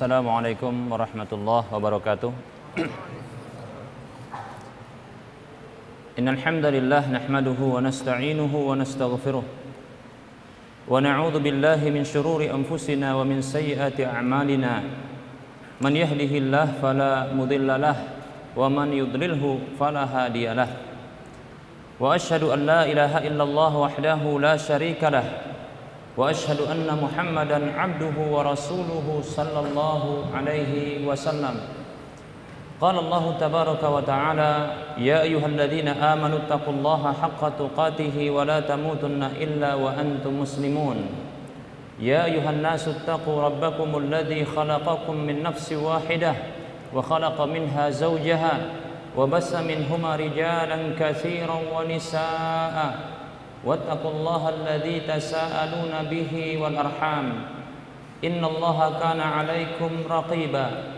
Assalamualaikum warahmatullahi wabarakatuh. Innal hamdalillah nahmaduhu wa nasta'inuhu wa nastaghfiruh wa na'udzu billahi min shururi anfusina wa min sayyiati a'malina. Man yahdihillahu fala mudilla lahu wa man yudlilhu fala hadiyalah. Wa asyhadu an la ilaha illallah wahdahu la syarika lah. Wa asyhadu anna Muhammadan abduhu wa rasuluhu sallallahu alaihi wasallam. Qala Allah tabaraka wa ta'ala, ya ayyuhalladzina amanu taqullaha haqqa tuqatih wa la tamutunna illa wa antum muslimun. Ya ayyuhan nasu taqu rabbakumul ladzi khalaqakum min nafsin wahidah wa khalaqa minha zawjaha wa bassa minhuma rijalan katsiran wa nisaa'a. Wattaqullaha alladzi tasaaluna bihi wal arham. Innallaha kana 'alaikum raqiba.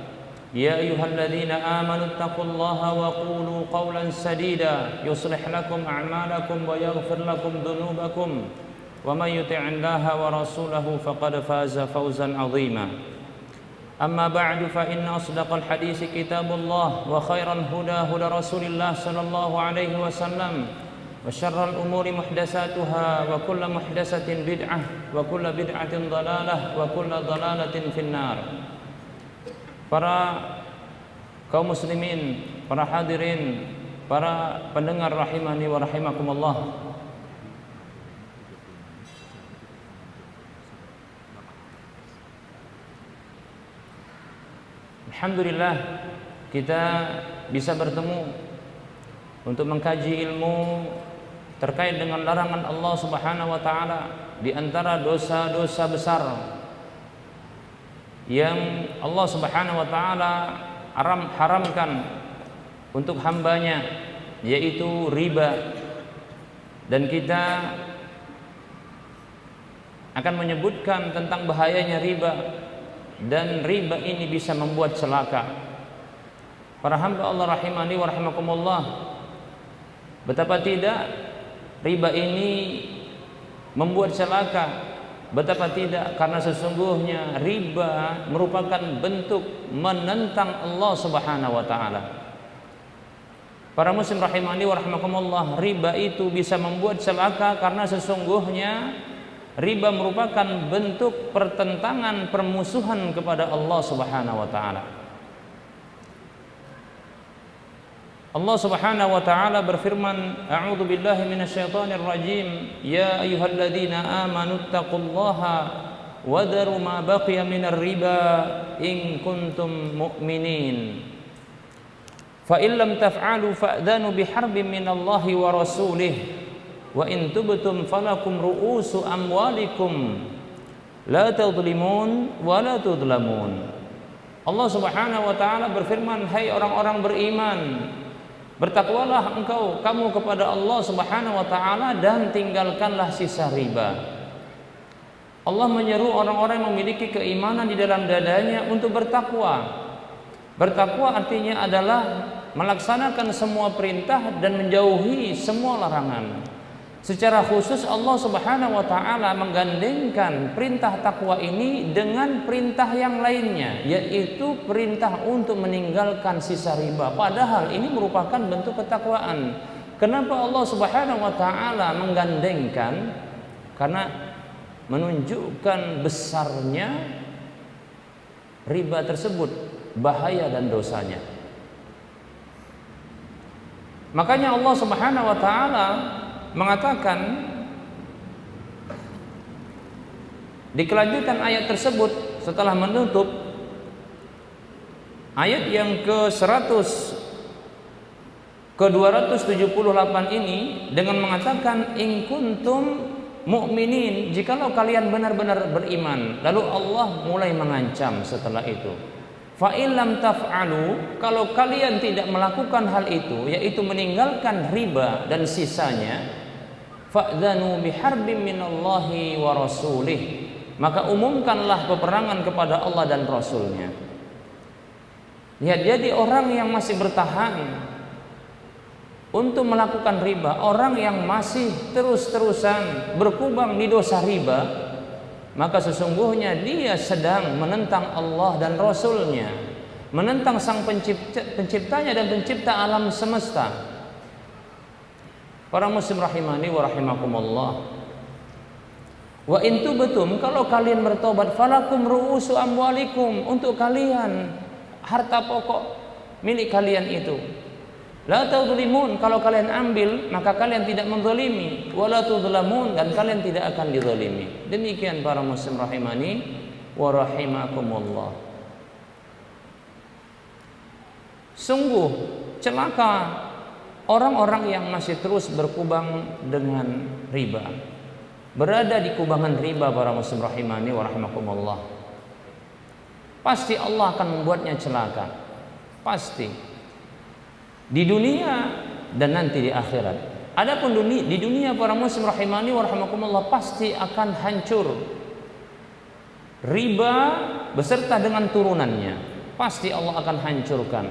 Ya ayyuhalladzina amanu taqullaha wa qulu qawlan sadida yuslih lakum a'malakum wa yaghfir lakum dhunubakum wa may yuti'illaha wa rasulahu faqad faza fawzan 'azima. Amma ba'du fa inna asdaqal hadits kitabullah wa khairal huda huda Rasulillah sallallahu alaihi wasallam. Wa syarrul umuri muhdatsatuha wa kullu muhdatsatin bid'ah wa kullu bid'atin dhalalah wa kullu dhalalatin finnar. Para kaum muslimin, para hadirin, para pendengar rahimani wa rahimakumullah. Alhamdulillah kita bisa bertemu untuk mengkaji ilmu terkait dengan larangan Allah Subhanahu wa taala di antara dosa-dosa besar yang Allah Subhanahu wa taala haramkan untuk hambanya, yaitu riba. Dan kita akan menyebutkan tentang bahayanya riba, dan riba ini bisa membuat celaka. Para hamba Allah rahimani wa rahimakumullah, betapa tidak riba ini membuat celaka. Betapa tidak, karena sesungguhnya riba merupakan bentuk menentang Allah Subhanahu wa taala. Para muslim rahimani wa rahimakumullah, riba itu bisa membuat celaka karena sesungguhnya riba merupakan bentuk pertentangan, permusuhan kepada Allah Subhanahu wa taala. Allah Subhanahu wa taala berfirman, a'udzu billahi minasyaitonir rajim, ya ayyuhalladzina amanu taqullaha wa dharu ma baqiya minar riba in kuntum mu'minin. Fa in lam taf'alu fa'dhanu biharbin minallahi wa rasulih wa in tubtum falakum ru'usu amwalikum la tadhlimun wa la tudlamun. Allah Subhanahu wa taala berfirman, hai orang-orang beriman, bertakwalah kamu kepada Allah Subhanahu wa taala dan tinggalkanlah sisa riba. Allah menyeru orang-orang yang memiliki keimanan di dalam dadanya untuk bertakwa. Bertakwa artinya adalah melaksanakan semua perintah dan menjauhi semua larangan. Secara khusus Allah Subhanahu wa taala menggandengkan perintah takwa ini dengan perintah yang lainnya, yaitu perintah untuk meninggalkan sisa riba. Padahal ini merupakan bentuk ketakwaan. Kenapa Allah Subhanahu wa taala menggandengkan? Karena menunjukkan besarnya riba tersebut, bahaya dan dosanya. Makanya Allah Subhanahu wa taala mengatakan di kelanjutan ayat tersebut, setelah menutup ayat yang ke-278 ini dengan mengatakan in kuntum mu'minin, jikalau kalian benar-benar beriman. Lalu Allah mulai mengancam setelah itu, fa in lam taf'alu, kalau kalian tidak melakukan hal itu, yaitu meninggalkan riba dan sisanya, fa'dhanu biharbin minallahi wa rasulih, maka umumkanlah peperangan kepada Allah dan Rasulnya. Lihat, jadi orang yang masih bertahan untuk melakukan riba, orang yang masih terus-terusan berkubang di dosa riba, maka sesungguhnya dia sedang menentang Allah dan Rasul-Nya, menentang sang penciptanya dan pencipta alam semesta. Para muslim rahimani wa rahimakumullah. Wa in tubtum, kalau kalian bertobat, falakum ru'usu amwalikum, untuk kalian harta pokok milik kalian itu. La tadzlimun, kalau kalian ambil maka kalian tidak menzalimi, wala tudzlamun, dan kalian tidak akan dizalimi. Demikian para muslim rahimani wa rahimakumullah. Sungguh celaka orang-orang yang masih terus berkubang dengan riba, berada di kubangan riba. Para muslim rahimani wa rahimakumullah, pasti Allah akan membuatnya celaka, pasti di dunia dan nanti di akhirat. Adapun di dunia para muslim rahimani wa rahimakumullah pasti akan hancur. Riba beserta dengan turunannya pasti Allah akan hancurkan.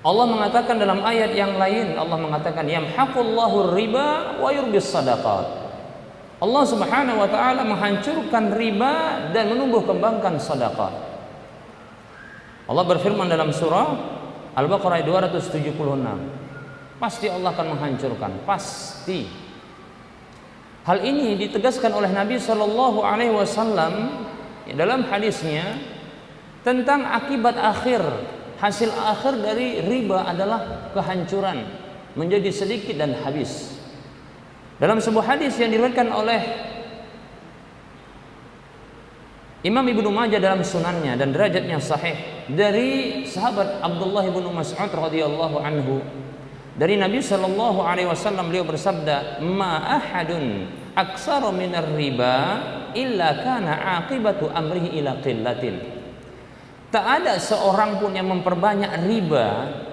Allah mengatakan dalam ayat yang lain, Allah mengatakan yamhaqullahu riba wa yurbis sadaqat. Allah Subhanahu wa taala menghancurkan riba dan menumbuh kembangkan sedekah. Allah berfirman dalam surah Al-Baqarah 276. Pasti Allah akan menghancurkan, pasti. Hal ini ditegaskan oleh Nabi Shallallahu Alaihi Wasallam dalam hadisnya tentang akibat akhir, hasil akhir dari riba adalah kehancuran, menjadi sedikit dan habis. Dalam sebuah hadis yang diriwayatkan oleh Imam Ibnu Majah dalam sunannya dan derajatnya sahih dari sahabat Abdullah bin Mas'ud radhiyallahu anhu, dari Nabi sallallahu alaihi wasallam, beliau bersabda, "Ma ahadun aktsara minar riba illa kana aqibatu amrihi ila qillatin." Tak ada seorang pun yang memperbanyak riba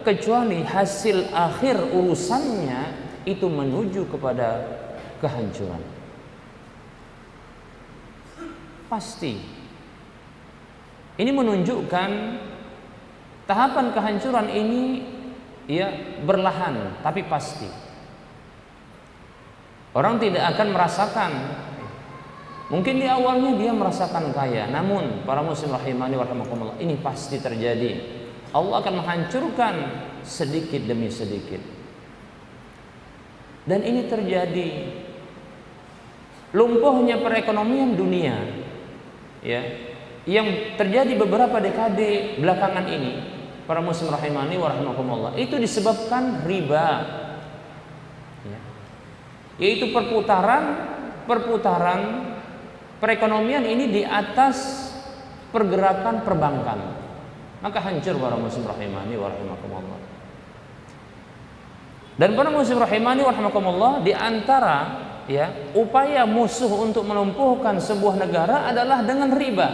kecuali hasil akhir urusannya itu menuju kepada kehancuran. Pasti. Ini menunjukkan tahapan kehancuran ini ya berlahan tapi pasti. Orang tidak akan merasakan. Mungkin di awalnya dia merasakan kaya, namun para muslim rahimani wa rahimakumullah, ini pasti terjadi. Allah akan menghancurkan sedikit demi sedikit. Dan ini terjadi. Lumpuhnya perekonomian dunia, ya, yang terjadi beberapa dekade belakangan ini, para muslim rahimani wa rahimakumullah, itu disebabkan riba, ya, yaitu perputaran perekonomian ini di atas pergerakan perbankan. Maka hancur para muslim rahimani wa rahimakumullah. Dan para muslim rahimani wa rahimakumullah, di antara ya upaya musuh untuk melumpuhkan sebuah negara adalah dengan riba.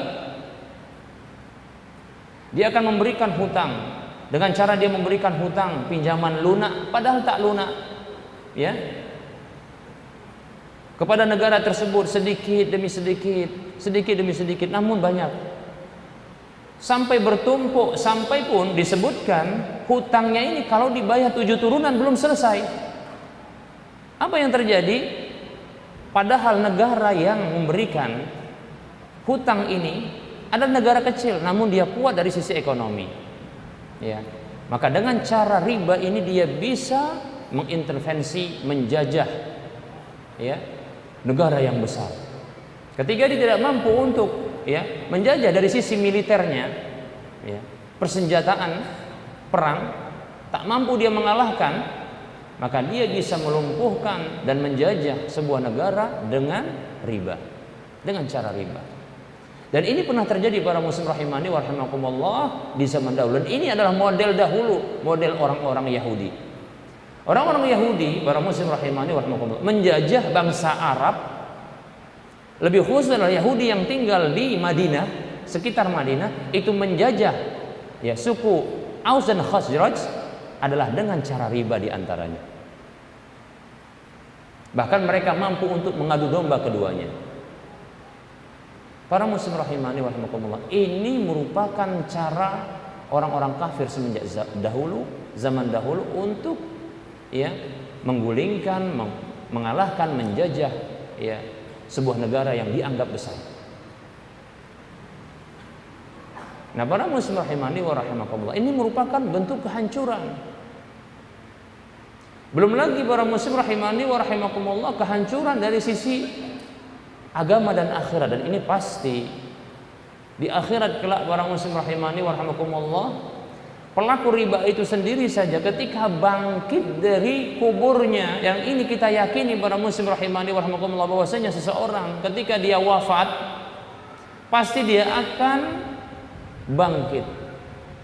Dia akan memberikan hutang. Dengan cara dia memberikan hutang pinjaman lunak padahal tak lunak, ya, kepada negara tersebut sedikit demi sedikit, namun banyak, sampai bertumpuk, sampai pun disebutkan hutangnya ini kalau dibayar 7 turunan belum selesai. Apa yang terjadi? Padahal negara yang memberikan hutang ini adalah negara kecil, namun dia kuat dari sisi ekonomi, ya. Maka dengan cara riba ini dia bisa mengintervensi, menjajah, ya, negara yang besar. Ketika dia tidak mampu untuk ya menjajah dari sisi militernya, ya, persenjataan perang, tak mampu dia mengalahkan, maka dia bisa melumpuhkan dan menjajah sebuah negara dengan riba, dengan cara riba. Dan ini pernah terjadi para muslim rahimani wa rahimakumullah di zaman dahulu. Dan ini adalah model dahulu, model orang-orang Yahudi. Orang-orang Yahudi, para muslim rahimani wa rahimakumullah, menjajah bangsa Arab, lebih khusus adalah Yahudi yang tinggal di Madinah, sekitar Madinah, itu menjajah ya suku Aus dan Khazraj adalah dengan cara riba di antaranya. Bahkan mereka mampu untuk mengadu domba keduanya. Para muslim rahimani wa rahimakumullah, ini merupakan cara orang-orang kafir semenjak zaman dahulu untuk ya menggulingkan, mengalahkan, menjajah ya sebuah negara yang dianggap besar. Nah, para muslim rahimani wa rahimakumullah, ini merupakan bentuk kehancuran. Belum lagi para muslim rahimani wa rahimakumullah, kehancuran dari sisi agama dan akhirat. Dan ini pasti di akhirat kelak para muslim rahimani wa rahimakumullah, pelaku riba itu sendiri saja ketika bangkit dari kuburnya, yang ini kita yakini para muslim rahimani wa rahimakumullah, bahwasanya seseorang ketika dia wafat pasti dia akan bangkit.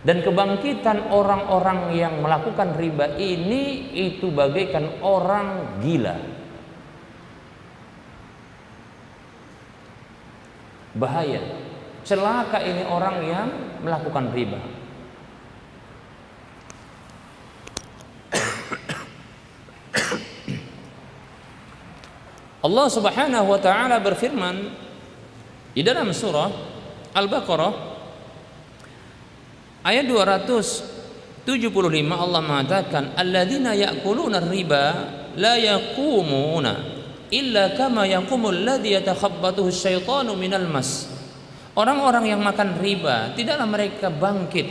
Dan kebangkitan orang-orang yang melakukan riba ini itu bagaikan orang gila. Bahaya, celaka ini orang yang melakukan riba. Allah Subhanahu wa taala berfirman di dalam surah Al-Baqarah ayat 275, Allah mengatakan, alladzina ya'kuluna riba la yaqumuna illa kama yaqumul ladzi yatakhabbathu asyaitanu minal mas. Orang-orang yang makan riba tidaklah mereka bangkit.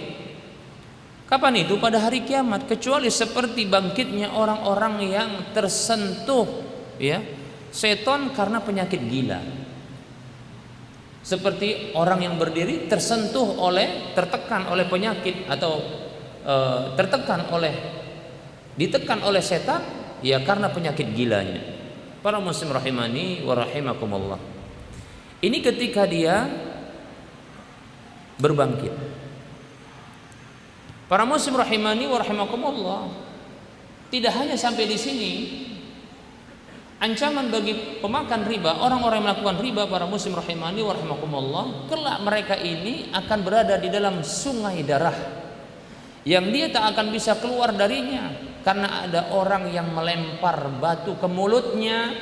Kapan itu? Pada hari kiamat, kecuali seperti bangkitnya orang-orang yang tersentuh ya setan karena penyakit gila. Seperti orang yang berdiri tersentuh oleh, tertekan oleh penyakit atau ditekan oleh setan ya karena penyakit gilanya. Para muslim rahimani wa rahimakumullah, ini ketika dia berbangkit. Para muslim rahimani wa rahimakumullah, tidak hanya sampai di sini. Ancaman bagi pemakan riba, orang-orang yang melakukan riba, para muslim rahimani wa rahimakumullah, kelak mereka ini akan berada di dalam sungai darah yang dia tak akan bisa keluar darinya karena ada orang yang melempar batu ke mulutnya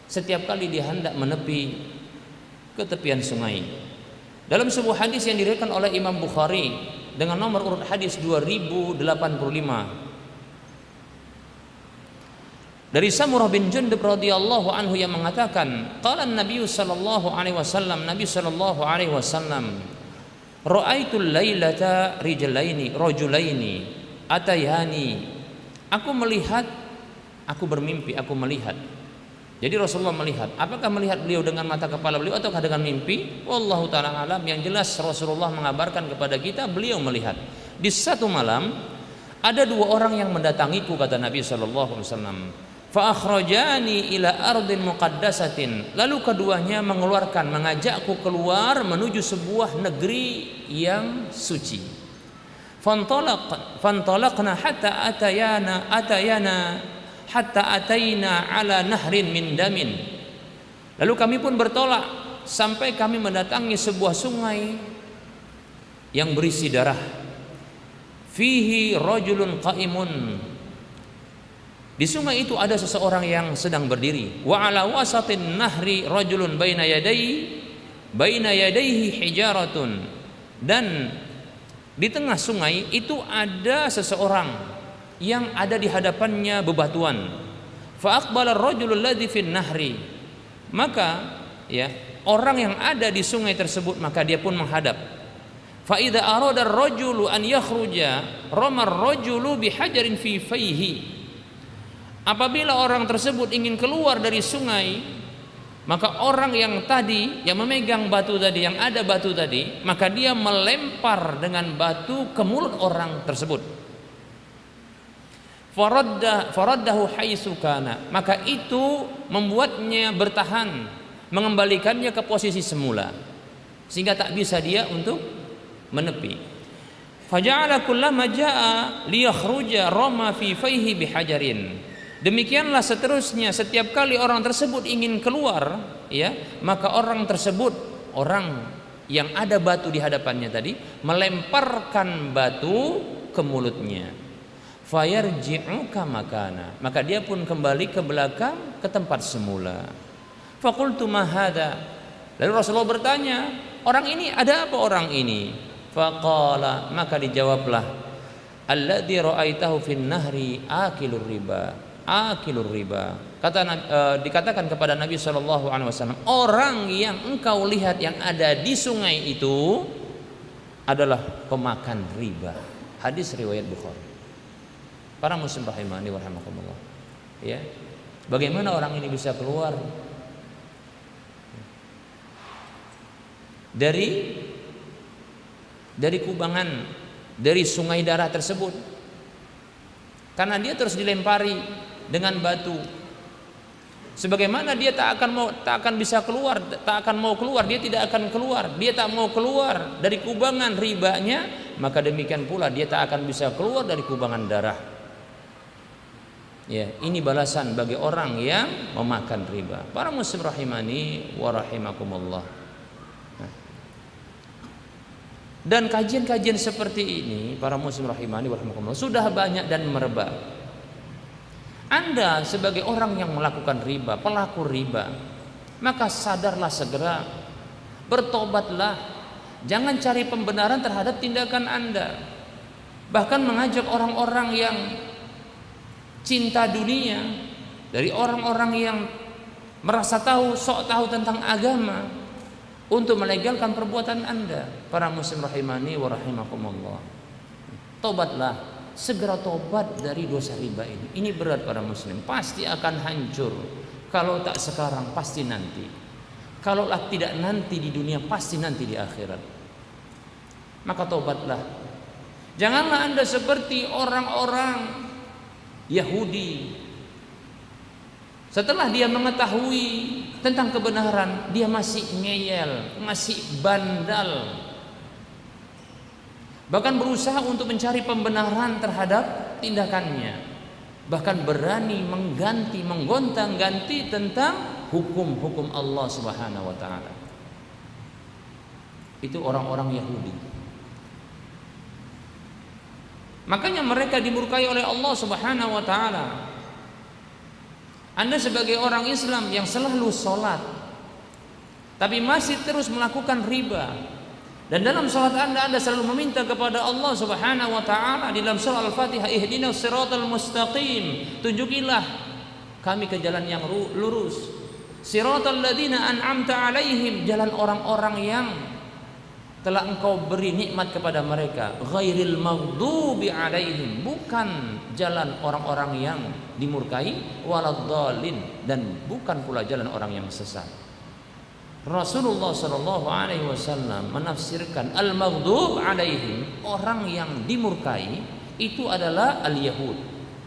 setiap kali dia hendak menepi ke tepian sungai. Dalam sebuah hadis yang diriwayatkan oleh Imam Bukhari dengan nomor urut hadis 2085 dari Samurah bin Jundub radhiyallahu anhu yang mengatakan, qala an-nabiy sallallahu alaihi wasallam, Nabi sallallahu alaihi wasallam, ra'aitul lailata rajulaini atayani. Aku bermimpi, aku melihat. Jadi Rasulullah melihat. Apakah melihat beliau dengan mata kepala beliau ataukah dengan mimpi? Wallahu taala alam. Yang jelas Rasulullah mengabarkan kepada kita beliau melihat. Di satu malam ada dua orang yang mendatangiku, kata Nabi sallallahu alaihi wasallam. Fa akhrajani ila ardin muqaddasatin. Lalu keduanya mengajakku keluar menuju sebuah negeri yang suci. Fantalaqna hatta ataina ala nahrin min damin. Lalu kami pun bertolak sampai kami mendatangi sebuah sungai yang berisi darah. Fihi rajulun qa'imun. Di sungai itu ada seseorang yang sedang berdiri. Wa ala wasatin nahri rajulun baina yadayhi hijaratun. Dan di tengah sungai itu ada seseorang yang ada di hadapannya bebatuan. Fa aqbala ar-rajulul ladzi fin nahri. Maka ya, orang yang ada di sungai tersebut maka dia pun menghadap. Fa idza arada ar-rajulu an yakhruja rama ar-rajulu bihajarin fi fayhi. Apabila orang tersebut ingin keluar dari sungai, maka orang yang tadi yang memegang batu tadi, yang ada batu tadi, maka dia melempar dengan batu ke mulut orang tersebut. Faraddahu haitsu kana. Maka itu membuatnya bertahan, mengembalikannya ke posisi semula, sehingga tak bisa dia untuk menepi. Faja'ala kullama jaa liyakhruja rama fi fayhi bihajarin. Demikianlah seterusnya, setiap kali orang tersebut ingin keluar, ya, maka orang tersebut, orang yang ada batu di hadapannya tadi, melemparkan batu ke mulutnya. Fayarji'u kama kana. Maka dia pun kembali ke belakang ke tempat semula. Faqultu ma hadza. Lalu Rasulullah bertanya, orang ini ada apa orang ini? Faqala, maka dijawablah, alladzi ra'aitahu fin nahri akilur riba. akilur riba. Dikatakan kepada Nabi Shallallahu Alaihi Wasallam, orang yang engkau lihat yang ada di sungai itu adalah pemakan riba. Hadis riwayat Bukhari. Para muslim rahimani wa rahimakumullah. Ya, bagaimana orang ini bisa keluar dari kubangan, dari sungai darah tersebut? Karena dia terus dilempari dengan batu. Sebagaimana dia tak akan bisa keluar, tak akan mau keluar, dia tidak akan keluar, dia tak mau keluar dari kubangan ribanya, maka demikian pula dia tak akan bisa keluar dari kubangan darah. Ya, ini balasan bagi orang yang memakan riba. Para muslim rahimani wa rahimakumullah. Dan kajian-kajian seperti ini, para muslim rahimani wa rahimakumullah, sudah banyak dan merebak. Anda sebagai orang yang melakukan riba, pelaku riba, maka sadarlah segera, bertobatlah. Jangan cari pembenaran terhadap tindakan Anda. Bahkan mengajak orang-orang yang cinta dunia, dari orang-orang yang merasa sok tahu tentang agama, untuk melegalkan perbuatan Anda. Para muslim rahimani wa rahimakumullah, tobatlah, segera tobat dari dosa riba ini. Ini berat para muslim, pasti akan hancur. Kalau tak sekarang, pasti nanti. Kalau tidak nanti di dunia, pasti nanti di akhirat. Maka tobatlah. Janganlah Anda seperti orang-orang Yahudi. Setelah dia mengetahui tentang kebenaran, dia masih ngeyel, masih bandal, bahkan berusaha untuk mencari pembenaran terhadap tindakannya, bahkan berani menggontang-ganti tentang hukum-hukum Allah Subhanahu wa taala. Itu orang-orang Yahudi. Makanya mereka dimurkai oleh Allah Subhanahu wa taala. Anda sebagai orang Islam yang selalu sholat, tapi masih terus melakukan riba, dan dalam salat Anda selalu meminta kepada Allah Subhanahu wa taala di dalam surah Al-Fatihah, ihdinas siratal mustaqim, tunjukilah kami ke jalan yang lurus. Siratal ladzina an'amta alaihim, jalan orang-orang yang telah Engkau beri nikmat kepada mereka. Ghairil maghdubi alaihim, bukan jalan orang-orang yang dimurkai, waladdallin, dan bukan pula jalan orang yang sesat. Rasulullah Shallallahu Alaihi Wasallam menafsirkan al-maghdub alaihim, orang yang dimurkai itu adalah al-Yahud,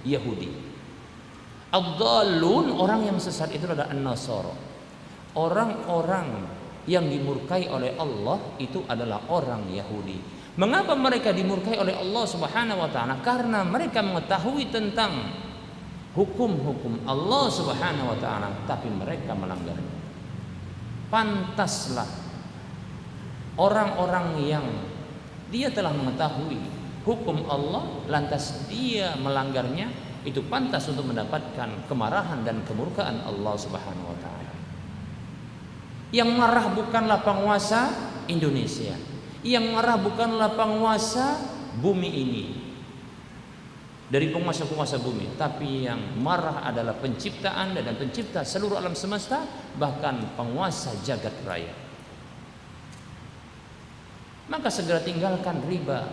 Yahudi. Ad-dallun, orang yang sesat itu adalah an-Nasara. Orang-orang yang dimurkai oleh Allah itu adalah orang Yahudi. Mengapa mereka dimurkai oleh Allah Subhanahu wa taala? Karena mereka mengetahui tentang hukum-hukum Allah Subhanahu wa taala, tapi mereka melanggarnya. Pantaslah orang-orang yang dia telah mengetahui hukum Allah lantas dia melanggarnya, itu pantas untuk mendapatkan kemarahan dan kemurkaan Allah Subhanahu wa taala. Yang marah bukanlah penguasa Indonesia, yang marah bukanlah penguasa bumi ini, dari penguasa-penguasa bumi, tapi yang marah adalah pencipta Anda dan pencipta seluruh alam semesta, bahkan penguasa jagat raya. Maka segera tinggalkan riba.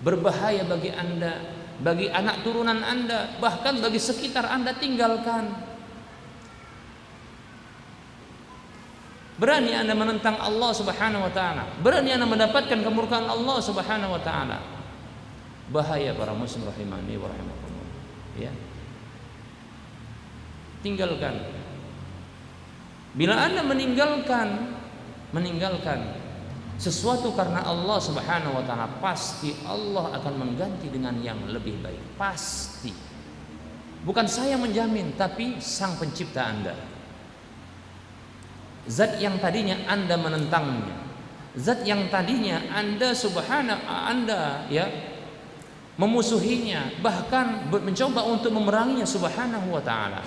Berbahaya bagi Anda, bagi anak turunan Anda, bahkan bagi sekitar Anda, tinggalkan. Berani Anda menentang Allah Subhanahu wa taala, berani Anda mendapatkan kemurkaan Allah Subhanahu wa taala. Bahaya para muslim rahimani wa rahimakumullah. Ya. Tinggalkan. Bila Anda meninggalkan sesuatu karena Allah Subhanahu wa taala, pasti Allah akan mengganti dengan yang lebih baik. Pasti. Bukan saya menjamin, tapi Sang Pencipta Anda. Zat yang tadinya Anda menentangnya, zat yang tadinya Anda memusuhinya, bahkan mencoba untuk memeranginya Subhanahu wa taala.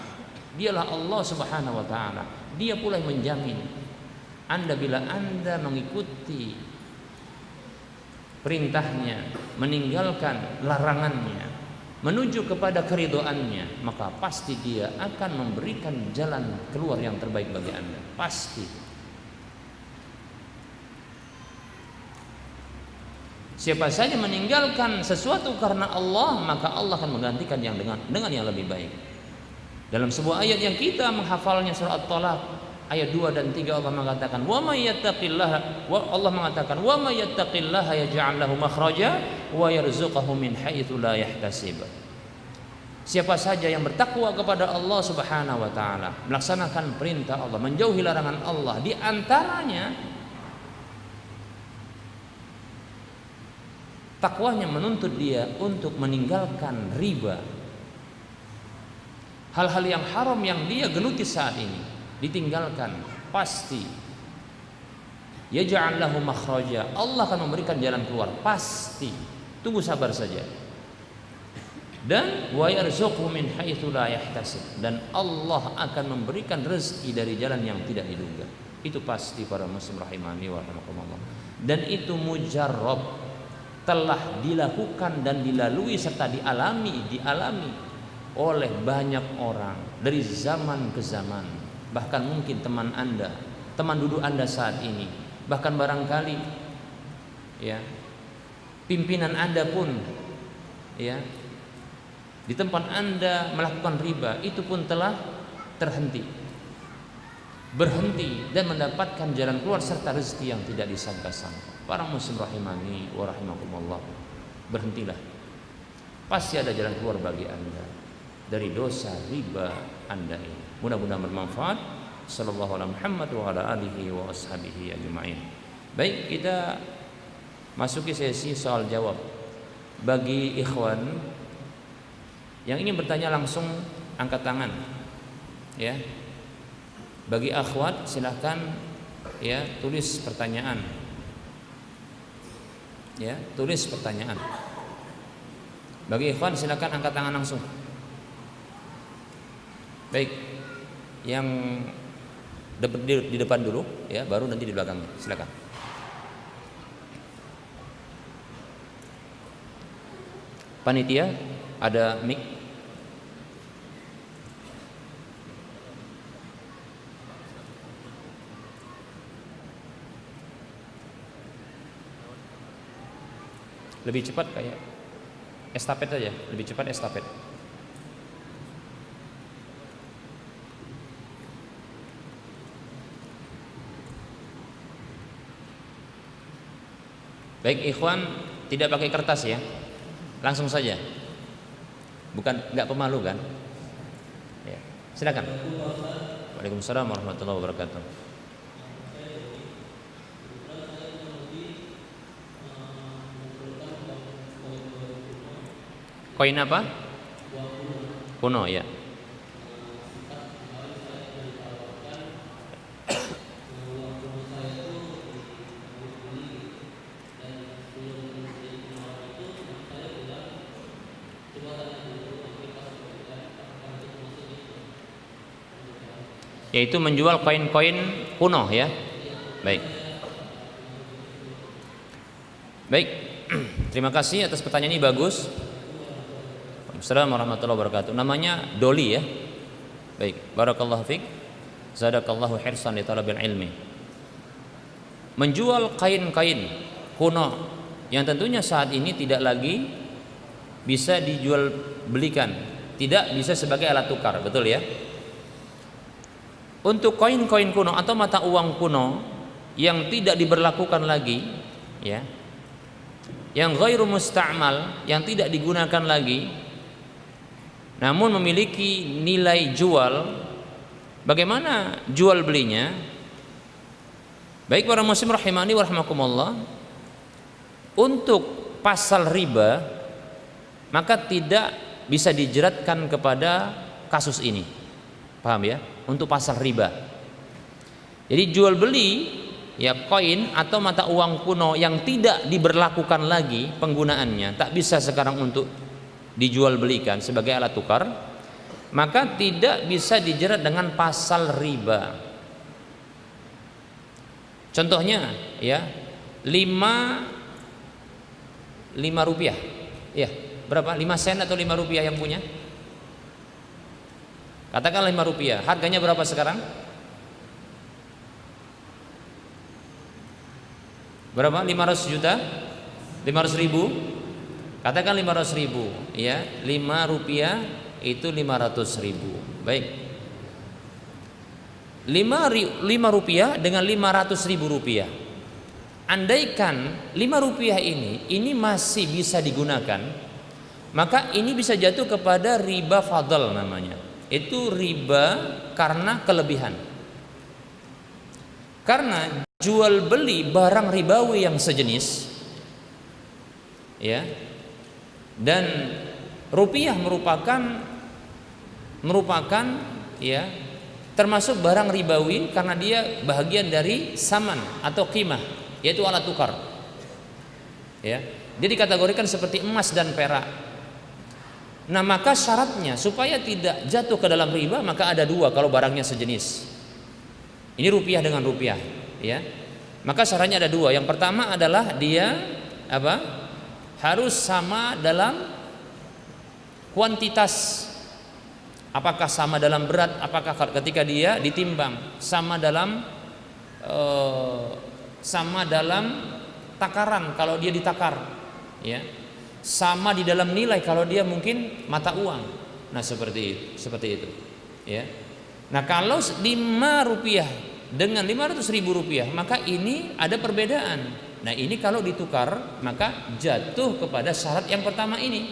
Dialah Allah Subhanahu wa taala. Dia pula yang menjamin Anda bila Anda mengikuti perintahnya, meninggalkan larangannya, menuju kepada keridhaannya, maka pasti dia akan memberikan jalan keluar yang terbaik bagi Anda. Pasti. Siapa saja meninggalkan sesuatu karena Allah, maka Allah akan menggantikan yang dengan yang lebih baik. Dalam sebuah ayat yang kita menghafalnya, surah At-Talaq ayat 2 dan 3, Allah mengatakan, "Wa may yattaqillaha", Allah mengatakan, "Wa may yattaqillaha yaj'al lahu makhraja wa yarzuqhu min haitsu la yahtasib." Siapa saja yang bertakwa kepada Allah Subhanahu wa taala, melaksanakan perintah Allah, menjauhi larangan Allah, di antaranya takwanya menuntut dia untuk meninggalkan riba. Hal-hal yang haram yang dia geluti saat ini ditinggalkan, pasti. Yaj'al lahu makhraja, Allah akan memberikan jalan keluar, pasti. Tunggu sabar saja. Dan wa yarzuqhu min haitsu la yahtasib, dan Allah akan memberikan rezeki dari jalan yang tidak diduga. Itu pasti para muslim rahimani wa rahimakumullah. Dan itu mujarrab, telah dilakukan dan dilalui serta dialami oleh banyak orang dari zaman ke zaman. Bahkan mungkin teman Anda, teman duduk Anda saat ini, bahkan barangkali ya pimpinan Anda pun ya di tempat Anda melakukan riba, itu pun telah berhenti dan mendapatkan jalan keluar serta rezeki yang tidak disangka-sangka. Para muslim rahimani wa rahimakumullah, berhentilah, pasti ada jalan keluar bagi Anda dari dosa riba Anda ini. Mudah-mudahan bermanfaat. Sallallahu alaihi Muhammad wa ala alihi wa ashabihi ajma'in. Baik, kita masuki sesi soal jawab. Bagi ikhwan yang ingin bertanya langsung angkat tangan. Ya. Bagi akhwat silahkan ya tulis pertanyaan. Ya, tulis pertanyaan. Bagi ikhwan silakan angkat tangan langsung. Baik, yang di depan dulu ya, baru nanti di belakangnya. Silakan. Panitia, ada mic. Lebih cepat kayak estafet saja, lebih cepat estafet. Baik ikhwan, tidak pakai kertas ya, langsung saja. Bukan, nggak pemalu kan? Ya, silakan. Waalaikumsalam warahmatullahi wabarakatuh. Koin apa? Kuno ya. Yaitu menjual koin-koin kuno ya. Baik. Baik. Terima kasih atas pertanyaan ini, bagus. Assalamualaikum warahmatullahi wabarakatuh. Namanya Doli ya. Baik, barakallahu fiik. Zadakallahu hirsan li talabil ilmi. Menjual kain-kain kuno yang tentunya saat ini tidak lagi bisa dijual belikan, tidak bisa sebagai alat tukar, betul ya? Untuk koin-koin kuno atau mata uang kuno yang tidak diberlakukan lagi ya, yang ghairu musta'mal, yang tidak digunakan lagi, namun memiliki nilai jual, bagaimana jual belinya? Baik para muslim rahimani wa rahimakumullah, untuk pasal riba maka tidak bisa dijeratkan kepada kasus ini, paham ya? Untuk pasal riba, jadi jual beli ya koin atau mata uang kuno yang tidak diberlakukan lagi penggunaannya, tak bisa sekarang untuk dijual belikan sebagai alat tukar, maka tidak bisa dijerat dengan pasal riba. Contohnya ya 5 rupiah ya, Berapa? 5 sen atau 5 rupiah yang punya? Katakan 5 rupiah. Harganya berapa sekarang? Berapa? 500 juta? 500 ribu? Katakan 500 ribu, ya. 5 rupiah itu 500 ribu. Baik. 5 rupiah dengan 500 ribu rupiah. Andaikan 5 rupiah ini masih bisa digunakan, maka ini bisa jatuh kepada riba fadl namanya. Itu riba karena kelebihan. Karena jual beli barang ribawi yang sejenis, ya, dan rupiah merupakan ya termasuk barang ribawi karena dia bahagian dari saman atau qimah, yaitu alat tukar, ya. Dia dikategorikan seperti emas dan perak. Nah, maka syaratnya supaya tidak jatuh ke dalam riba, maka ada 2 kalau barangnya sejenis. Ini rupiah dengan rupiah, ya. Maka syaratnya ada 2. Yang pertama adalah dia apa? Harus sama dalam kuantitas. Apakah sama dalam berat? Apakah ketika dia ditimbang sama dalam takaran kalau dia ditakar, ya. Sama di dalam nilai kalau dia mungkin mata uang. Nah, seperti itu, ya. Nah, kalau 5 rupiah dengan 500 ribu rupiah, maka ini ada perbedaan. Nah, ini kalau ditukar maka jatuh kepada syarat yang pertama ini.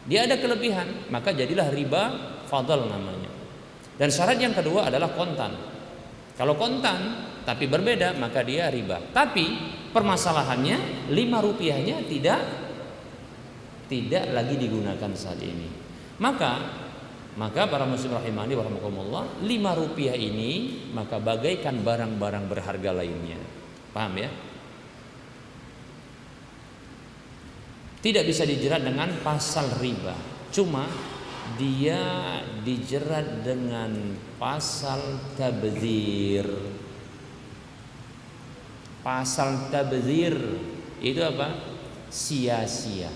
Dia ada kelebihan, maka jadilah riba fadl namanya. Dan syarat yang kedua adalah kontan. Kalau kontan tapi berbeda, maka dia riba. Tapi permasalahannya 5 rupiahnya tidak lagi digunakan saat ini. Maka para muslim rahimani wa rahimakumullah, 5 rupiah ini maka bagaikan barang-barang berharga lainnya. Paham ya? Tidak bisa dijerat dengan pasal riba. Cuma dia dijerat dengan pasal tabdzir. Pasal tabdzir itu apa? Sia-sia.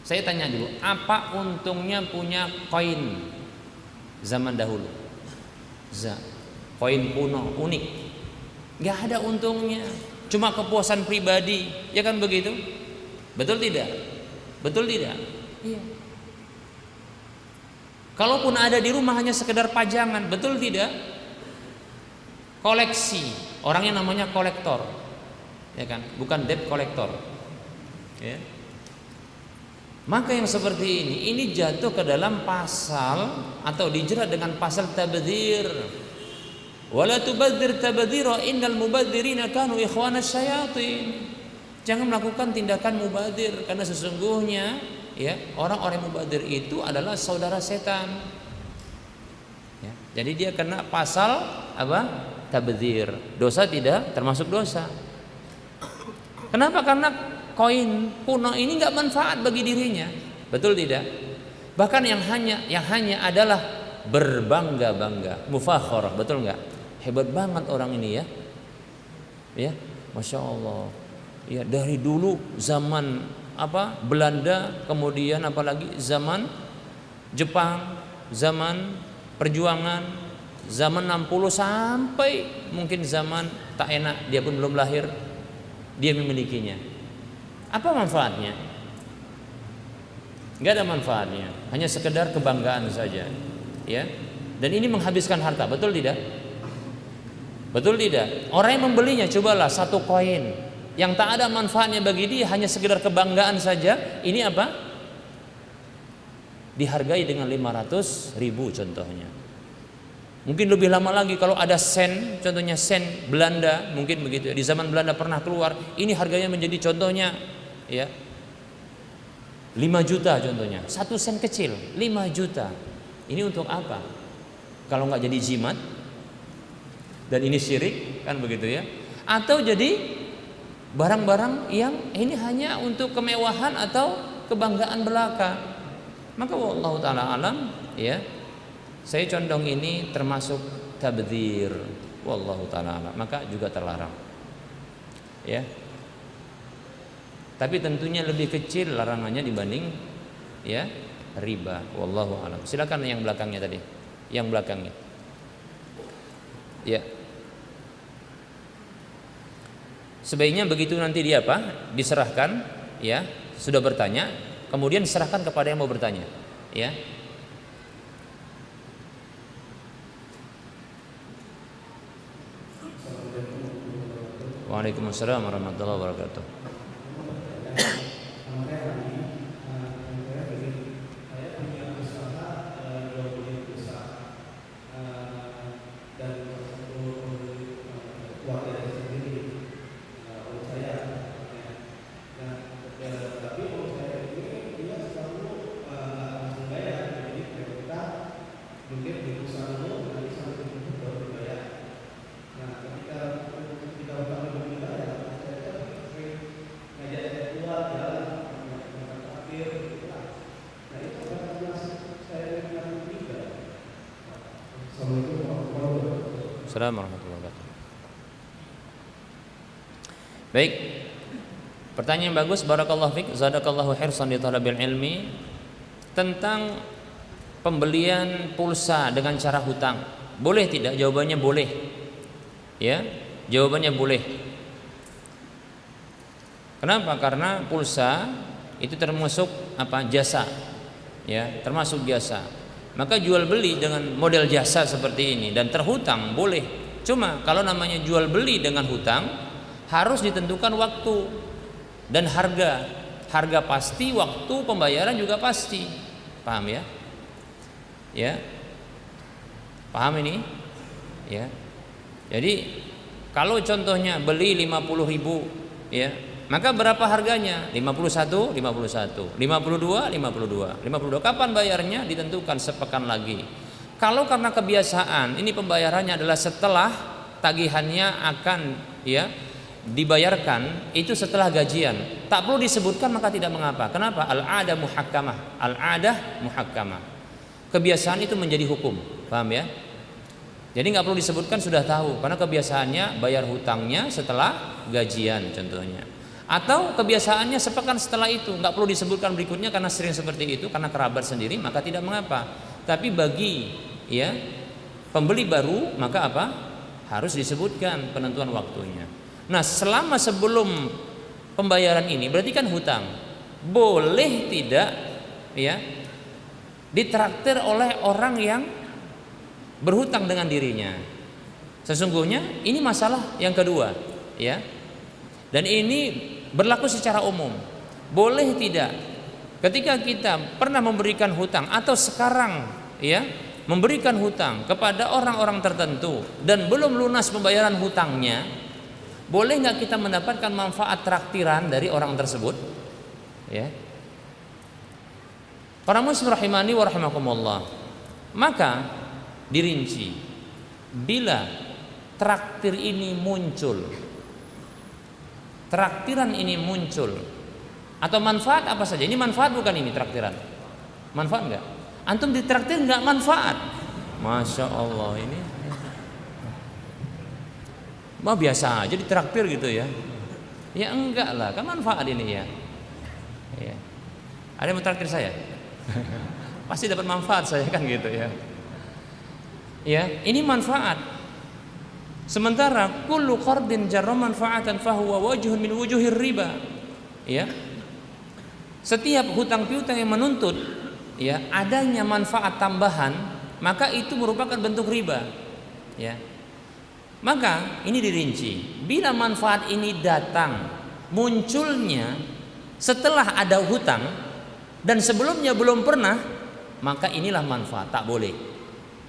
Saya tanya dulu, apa untungnya punya koin zaman dahulu? Koin kuno, unik. Gak ada untungnya, cuma kepuasan pribadi, ya kan begitu? Betul tidak? Betul tidak? Iya. Kalaupun ada di rumah hanya sekedar pajangan, betul tidak? Koleksi, orangnya namanya kolektor, ya kan? Bukan debt collector, ya. Maka yang seperti ini jatuh ke dalam pasal atau dijerat dengan pasal tabdzir. Wala tubadzir tabdzira innal mubadzirina kanu ikhwanas syayatin. Jangan melakukan tindakan mubadzir karena sesungguhnya ya orang-orang mubadzir itu adalah saudara setan. Ya, jadi dia kena pasal apa? Tabdzir. Dosa tidak termasuk dosa. Kenapa? Karena koin kuno ini nggak manfaat bagi dirinya, betul tidak? Bahkan yang hanya adalah berbangga-bangga, mufakharah, betul nggak? Hebat banget orang ini ya, masya Allah. Ya dari dulu zaman Belanda, kemudian apalagi zaman Jepang, zaman perjuangan, zaman 60 sampai mungkin zaman tak enak, dia pun belum lahir, dia memilikinya. Apa manfaatnya? Gak ada manfaatnya, hanya sekedar kebanggaan saja, ya. Dan ini menghabiskan harta, betul tidak? Betul tidak? Orang yang membelinya, cobalah satu koin yang tak ada manfaatnya bagi dia, hanya sekedar kebanggaan saja. Ini apa? Dihargai dengan 500 ribu contohnya. Mungkin lebih lama lagi kalau ada sen, contohnya sen Belanda, mungkin begitu. Di zaman Belanda pernah keluar, ini harganya menjadi contohnya ya 5 juta contohnya. 1 sen kecil 5 juta. Ini untuk apa? Kalau nggak jadi jimat dan ini syirik kan begitu ya. Atau jadi barang-barang yang ini hanya untuk kemewahan atau kebanggaan belaka. Maka wallahu taala alam ya. Saya condong ini termasuk tabdzir. Wallahu taala alam. Maka juga terlarang. Ya. Tapi tentunya lebih kecil larangannya dibanding ya riba. Wallahu a'lam. Silakan yang belakangnya tadi. Yang belakangnya. Ya. Sebaiknya begitu nanti dia apa? Diserahkan, ya, sudah bertanya, kemudian serahkan kepada yang mau bertanya, ya. Waalaikumsalam warahmatullahi wabarakatuh. Assalamualaikum warahmatullahi wabarakatuh. Baik. Pertanyaan yang bagus, barakallahu fik, zadakallahu hirsan di talabil ilmi, tentang pembelian pulsa dengan cara hutang. Boleh tidak? Jawabannya boleh. Ya, jawabannya boleh. Kenapa? Karena pulsa itu termasuk apa? Jasa. Ya, termasuk jasa. Maka jual beli dengan model jasa seperti ini dan terhutang boleh. Cuma kalau namanya jual beli dengan hutang harus ditentukan waktu dan harga. Harga pasti, waktu pembayaran juga pasti. Paham ya? Ya. Paham ini? Ya. Jadi kalau contohnya beli 50.000, ya, maka berapa harganya? 51, 51, 52, 52, 52. Kapan bayarnya? Ditentukan sepekan lagi. Kalau karena kebiasaan, ini pembayarannya adalah setelah tagihannya akan ya dibayarkan, itu setelah gajian. Tak perlu disebutkan maka tidak mengapa. Kenapa? Al-'adah muhakkamah. Al-'adah muhakkamah. Kebiasaan itu menjadi hukum. Paham ya? Jadi nggak perlu disebutkan, sudah tahu karena kebiasaannya bayar hutangnya setelah gajian contohnya. Atau kebiasaannya sepekan setelah itu, nggak perlu disebutkan berikutnya karena sering seperti itu, karena kerabat sendiri, maka tidak mengapa. Tapi bagi ya pembeli baru, maka apa? Harus disebutkan penentuan waktunya. Nah, selama sebelum pembayaran ini berarti kan hutang. Boleh tidak ya ditraktir oleh orang yang berhutang dengan dirinya. Sesungguhnya ini masalah yang kedua, ya. Dan ini berlaku secara umum. Boleh tidak ketika kita pernah memberikan hutang atau sekarang ya memberikan hutang kepada orang-orang tertentu dan belum lunas pembayaran hutangnya, boleh nggak kita mendapatkan manfaat traktiran dari orang tersebut? Ya. Para muslim rahimani wa rahimakumullah. Maka dirinci, bila traktir ini muncul, traktiran ini muncul, atau manfaat apa saja, ini manfaat bukan ini traktiran, manfaat enggak? Antum ditraktir enggak manfaat? Masya Allah, ini mah biasa aja ditraktir gitu ya? Ya enggak lah, kan manfaat ini ya. Ya. Ada yang mau traktir saya? Pasti dapat manfaat saya kan gitu ya. Ya, ini manfaat. Sementara kullu qardin jarra manfaatan fahuwa wajhun min wujuhir riba. Ya. Setiap hutang piutang yang menuntut ya adanya manfaat tambahan, maka itu merupakan bentuk riba. Ya. Maka ini dirinci. Bila manfaat ini datang munculnya setelah ada hutang dan sebelumnya belum pernah, maka inilah manfaat, tak boleh.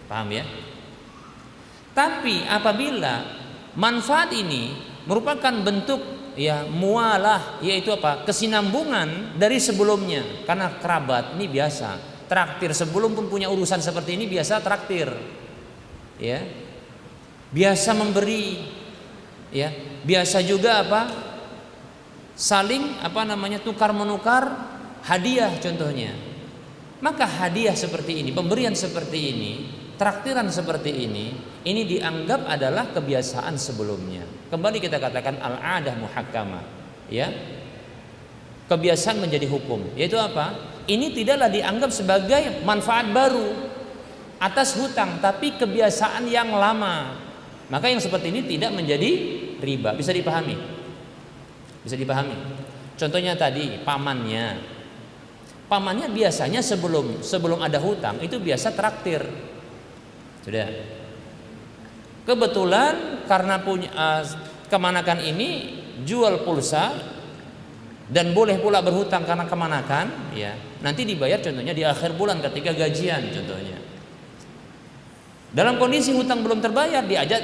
Paham ya? Tapi apabila manfaat ini merupakan bentuk ya mualah, yaitu apa? Kesinambungan dari sebelumnya, karena kerabat ini biasa traktir, sebelum pun punya urusan seperti ini biasa traktir. Ya. Biasa memberi. Ya, biasa juga apa? Saling tukar menukar hadiah contohnya. Maka hadiah seperti ini, pemberian seperti ini, traktiran seperti ini dianggap adalah kebiasaan sebelumnya. Kembali kita katakan al-'adah muhakkamah, ya. kebiasaan menjadi hukum. Yaitu apa? Ini tidaklah dianggap sebagai manfaat baru atas hutang, tapi kebiasaan yang lama. Maka yang seperti ini tidak menjadi riba. Bisa dipahami? Bisa dipahami. Contohnya tadi pamannya biasanya sebelum ada hutang itu biasa traktir. Sudah. Kebetulan karena punya kemanakan ini jual pulsa dan boleh pula berhutang karena kemanakan, ya. Nanti dibayar contohnya di akhir bulan ketika gajian contohnya. Dalam kondisi hutang belum terbayar diajak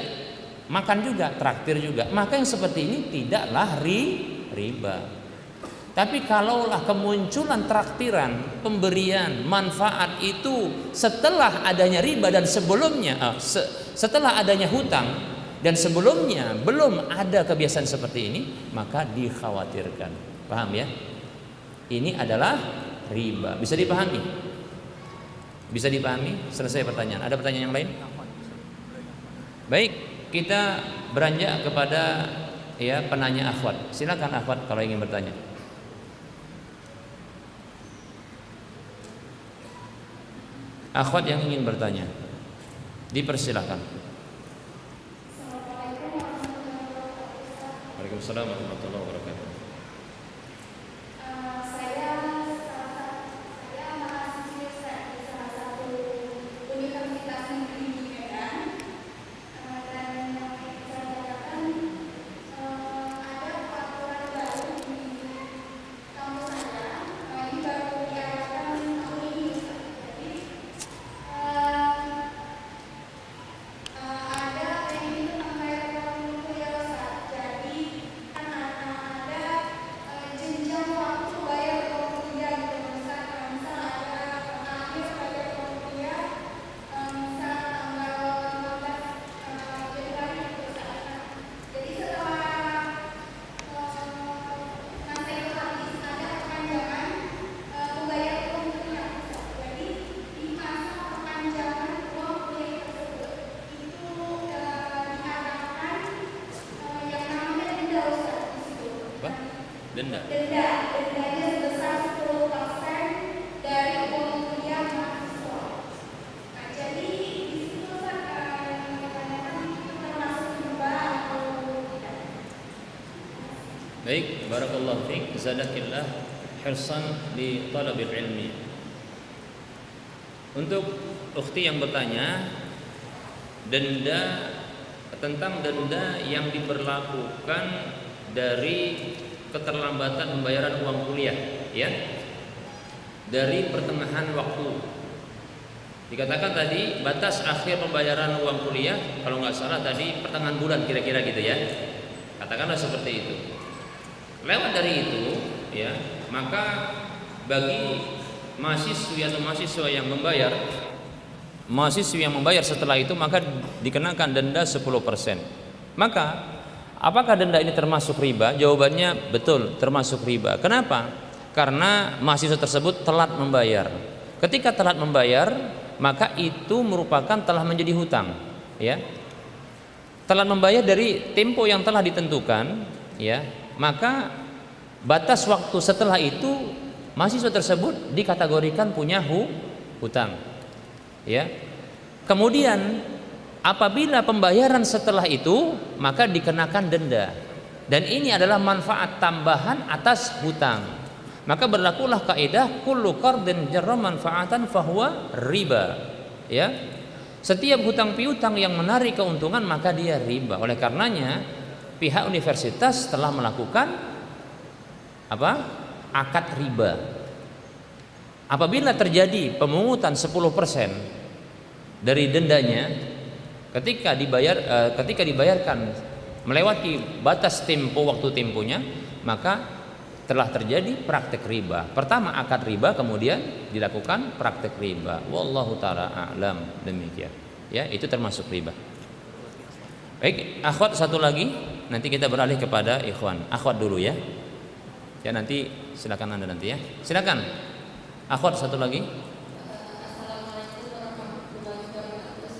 makan juga, traktir juga. Maka yang seperti ini tidaklah riba. Tapi kalaulah kemunculan traktiran, pemberian, manfaat itu setelah adanya riba dan sebelumnya setelah adanya hutang dan sebelumnya belum ada kebiasaan seperti ini, maka dikhawatirkan. Paham ya? Ini adalah riba. Bisa dipahami? Bisa dipahami? Selesai pertanyaan. Ada pertanyaan yang lain? Baik, kita beranjak kepada ya penanya akhwat. Silakan akhwat kalau ingin bertanya. Akhwat yang ingin bertanya, dipersilakan. Waalaikumsalam warahmatullahi wabarakatuh. Dendanya sebesar 10% dari uang kuliah mahasiswa. Nah, jadi di situ termasuk riba atau tidak? Baik, barakallahu fiik, zadakillah hirsan di talabil ilmi. Untuk ukhti yang bertanya tentang denda yang diberlakukan dari keterlambatan pembayaran uang kuliah, ya, dari pertengahan waktu. Dikatakan tadi batas akhir pembayaran uang kuliah kalau nggak salah tadi pertengahan bulan kira-kira gitu ya. Katakanlah seperti itu. Lewat dari itu, ya, maka bagi mahasiswa yang membayar setelah itu maka dikenakan denda 10%. Maka apakah denda ini termasuk riba? Jawabannya betul, termasuk riba. Kenapa? Karena mahasiswa tersebut telat membayar. Ketika telat membayar, maka itu merupakan telah menjadi hutang, ya. Telat membayar dari tempo yang telah ditentukan, ya. Maka batas waktu setelah itu mahasiswa tersebut dikategorikan punya hutang, ya. Kemudian apabila pembayaran setelah itu maka dikenakan denda, dan ini adalah manfaat tambahan atas hutang. Maka berlakulah kaidah kullu qardin jarra manfaatan fahuwa riba, ya. Setiap hutang piutang yang menarik keuntungan maka dia riba. Oleh karenanya pihak universitas telah melakukan akad riba. Apabila terjadi pemungutan 10% dari dendanya ketika dibayarkan melewati batas waktu temponya, maka telah terjadi praktek riba. Pertama akad riba, kemudian dilakukan praktek riba. Wallahu taala a'lam, demikian. Ya, itu termasuk riba. Baik, akhwat satu lagi, nanti kita beralih kepada ikhwan. Akhwat dulu ya. Ya, nanti silakan Anda nanti ya. Silakan. Akhwat satu lagi.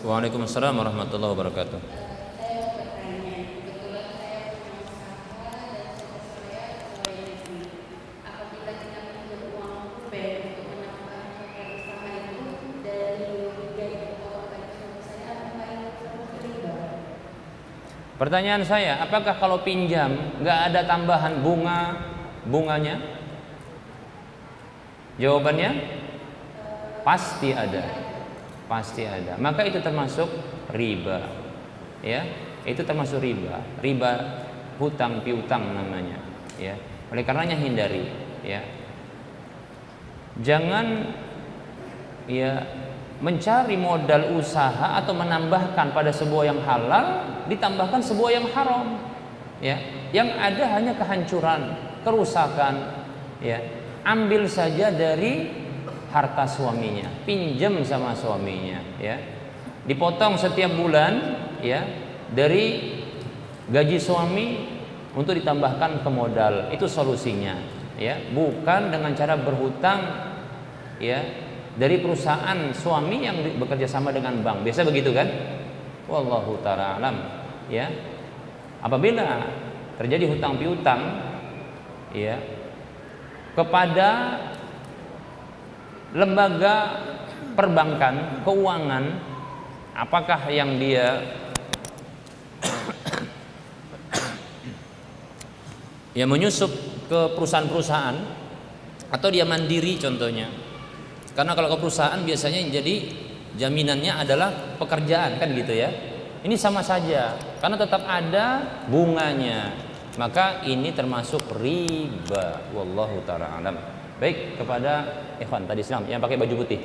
Waalaikumsalam warahmatullahi wabarakatuh. Apabila Pertanyaan saya, apakah kalau pinjam nggak ada tambahan bunganya? Jawabannya pasti ada, pasti ada. Maka itu termasuk riba, ya. Itu termasuk riba hutang piutang namanya, ya. Oleh karenanya hindari, ya. Jangan ya mencari modal usaha atau menambahkan pada sebuah yang halal ditambahkan sebuah yang haram, ya. Yang ada hanya kehancuran, kerusakan, ya. Ambil saja dari harta suaminya, pinjam sama suaminya, ya. Dipotong setiap bulan, ya, dari gaji suami untuk ditambahkan ke modal. Itu solusinya, ya. Bukan dengan cara berhutang, ya, dari perusahaan suami yang bekerja sama dengan bank. Biasa begitu kan? Wallahu ta'ala alam, ya. Apabila terjadi hutang piutang, ya, kepada lembaga perbankan, keuangan, apakah yang dia ya menyusup ke perusahaan-perusahaan atau dia mandiri contohnya. Karena kalau ke perusahaan biasanya yang jadi jaminannya adalah pekerjaan kan gitu ya. Ini sama saja karena tetap ada bunganya. Maka ini termasuk riba. Wallahu ta'ala alam. Baik, kepada ikhwan tadi silam yang pakai baju putih.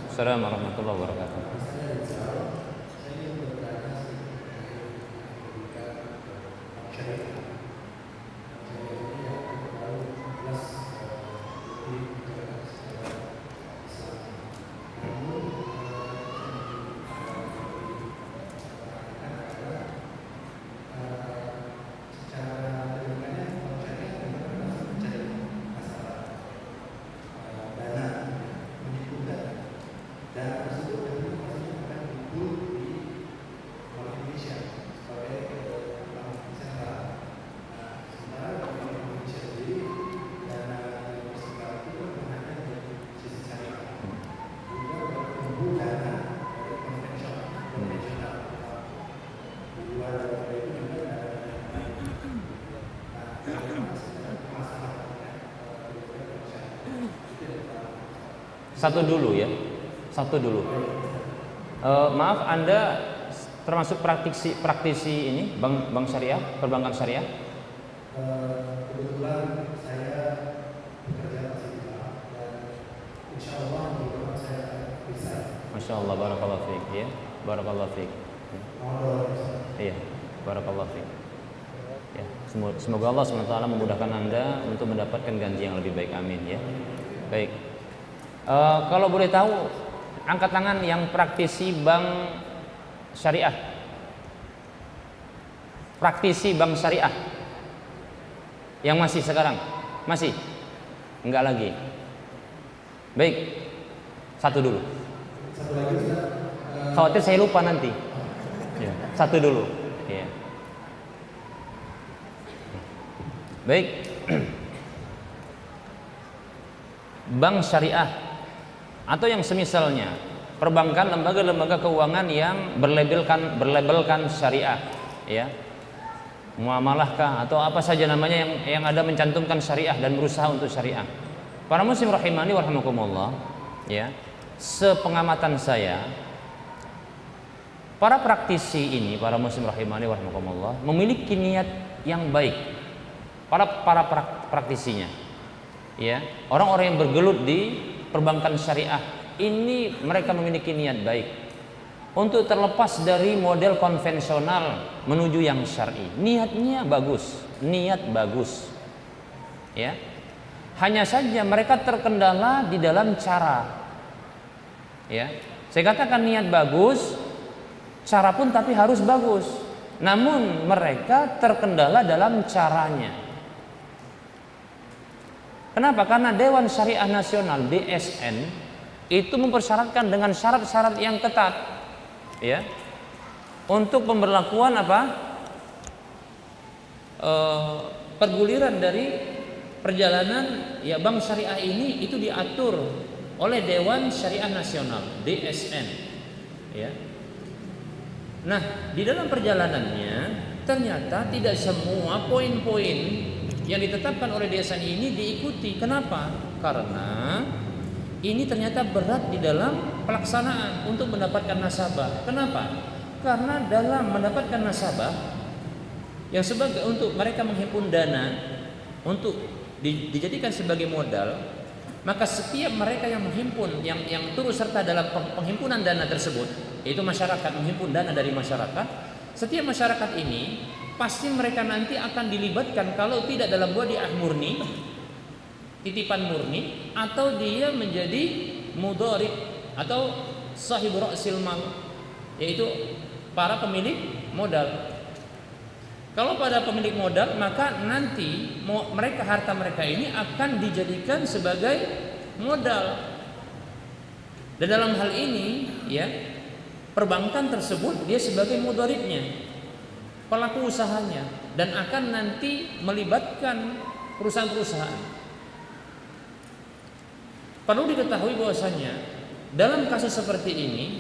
Assalamualaikum warahmatullahi wabarakatuh. Satu dulu ya, satu dulu. Maaf, Anda termasuk praktisi ini bank syariah, perbankan syariah? Kebetulan saya bekerja masih di bank dan insya Allah saya bisa. Masya Allah, barakallahu fiik, ya, barakallahu fiik. Iya, barakallahu fiik. Ya, semoga Allah SWT memudahkan Anda untuk mendapatkan ganti yang lebih baik, amin ya. Baik. Kalau boleh tahu, angkat tangan yang praktisi bank syariah. Praktisi bank syariah yang masih sekarang? Masih? Enggak lagi. Baik, satu dulu. Khawatir saya lupa nanti. Ya, satu dulu. Ya. Baik. Bank syariah atau yang semisalnya, perbankan, lembaga-lembaga keuangan yang berlabelkan syariah, ya, muamalahkah atau apa saja namanya yang ada mencantumkan syariah dan berusaha untuk syariah. Para muslim rahimani wa rahimakumullah, ya, sepengamatan saya, para praktisi ini, para muslim rahimani wa rahimakumullah, memiliki niat yang baik. Para praktisinya, ya, orang-orang yang bergelut di perbankan syariah ini, mereka memiliki niat baik untuk terlepas dari model konvensional menuju yang syar'i. Niatnya bagus, niat bagus, ya. Hanya saja mereka terkendala di dalam cara, ya. Saya katakan niat bagus, cara pun tapi harus bagus. Namun mereka terkendala dalam caranya. Kenapa? Karena Dewan Syariah Nasional DSN itu mempersyaratkan dengan syarat-syarat yang ketat, ya, untuk pemberlakuan perguliran dari perjalanan ya bank syariah ini itu diatur oleh Dewan Syariah Nasional (DSN). Ya. Nah, di dalam perjalanannya ternyata tidak semua poin-poin yang ditetapkan oleh DSN ini diikuti. Kenapa? Karena ini ternyata berat di dalam pelaksanaan untuk mendapatkan nasabah. Kenapa? Karena dalam mendapatkan nasabah yang sebagai untuk mereka menghimpun dana untuk dijadikan sebagai modal, maka setiap mereka yang menghimpun yang turut serta dalam penghimpunan dana tersebut, yaitu masyarakat menghimpun dana dari masyarakat, setiap masyarakat ini pasti mereka nanti akan dilibatkan kalau tidak dalam wadiah murni, titipan murni, atau dia menjadi mudharib atau sahib ra'sil mal, yaitu para pemilik modal. Kalau pada pemilik modal, maka nanti mereka harta mereka ini akan dijadikan sebagai modal. Dan dalam hal ini, ya, perbankan tersebut dia sebagai mudharibnya, pelaku usahanya, dan akan nanti melibatkan perusahaan-perusahaan. Perlu diketahui bahwasanya dalam kasus seperti ini,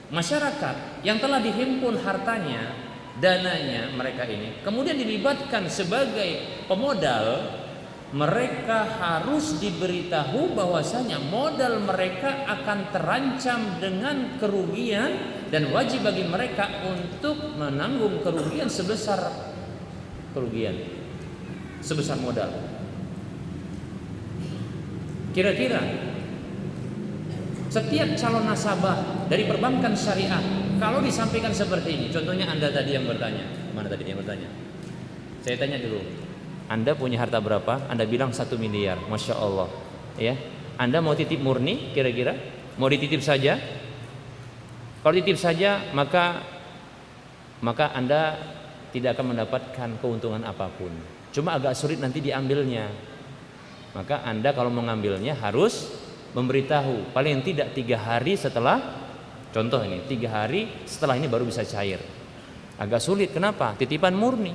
masyarakat yang telah dihimpun hartanya, dananya mereka ini, kemudian dilibatkan sebagai pemodal, mereka harus diberitahu bahwasanya modal mereka akan terancam dengan kerugian dan wajib bagi mereka untuk menanggung kerugian sebesar modal. Kira-kira setiap calon nasabah dari perbankan syariah kalau disampaikan seperti ini, contohnya Anda tadi yang bertanya, mana tadi yang bertanya? Saya tanya dulu, Anda punya harta berapa? Anda bilang 1 miliar, Masya Allah. Ya, Anda mau titip murni kira-kira? Mau dititip saja? Kalau titip saja, maka Anda tidak akan mendapatkan keuntungan apapun. Cuma agak sulit nanti diambilnya. Maka Anda kalau mengambilnya harus memberitahu paling tidak 3 hari setelah. Contoh ini, 3 hari setelah ini baru bisa cair. Agak sulit, kenapa? Titipan murni,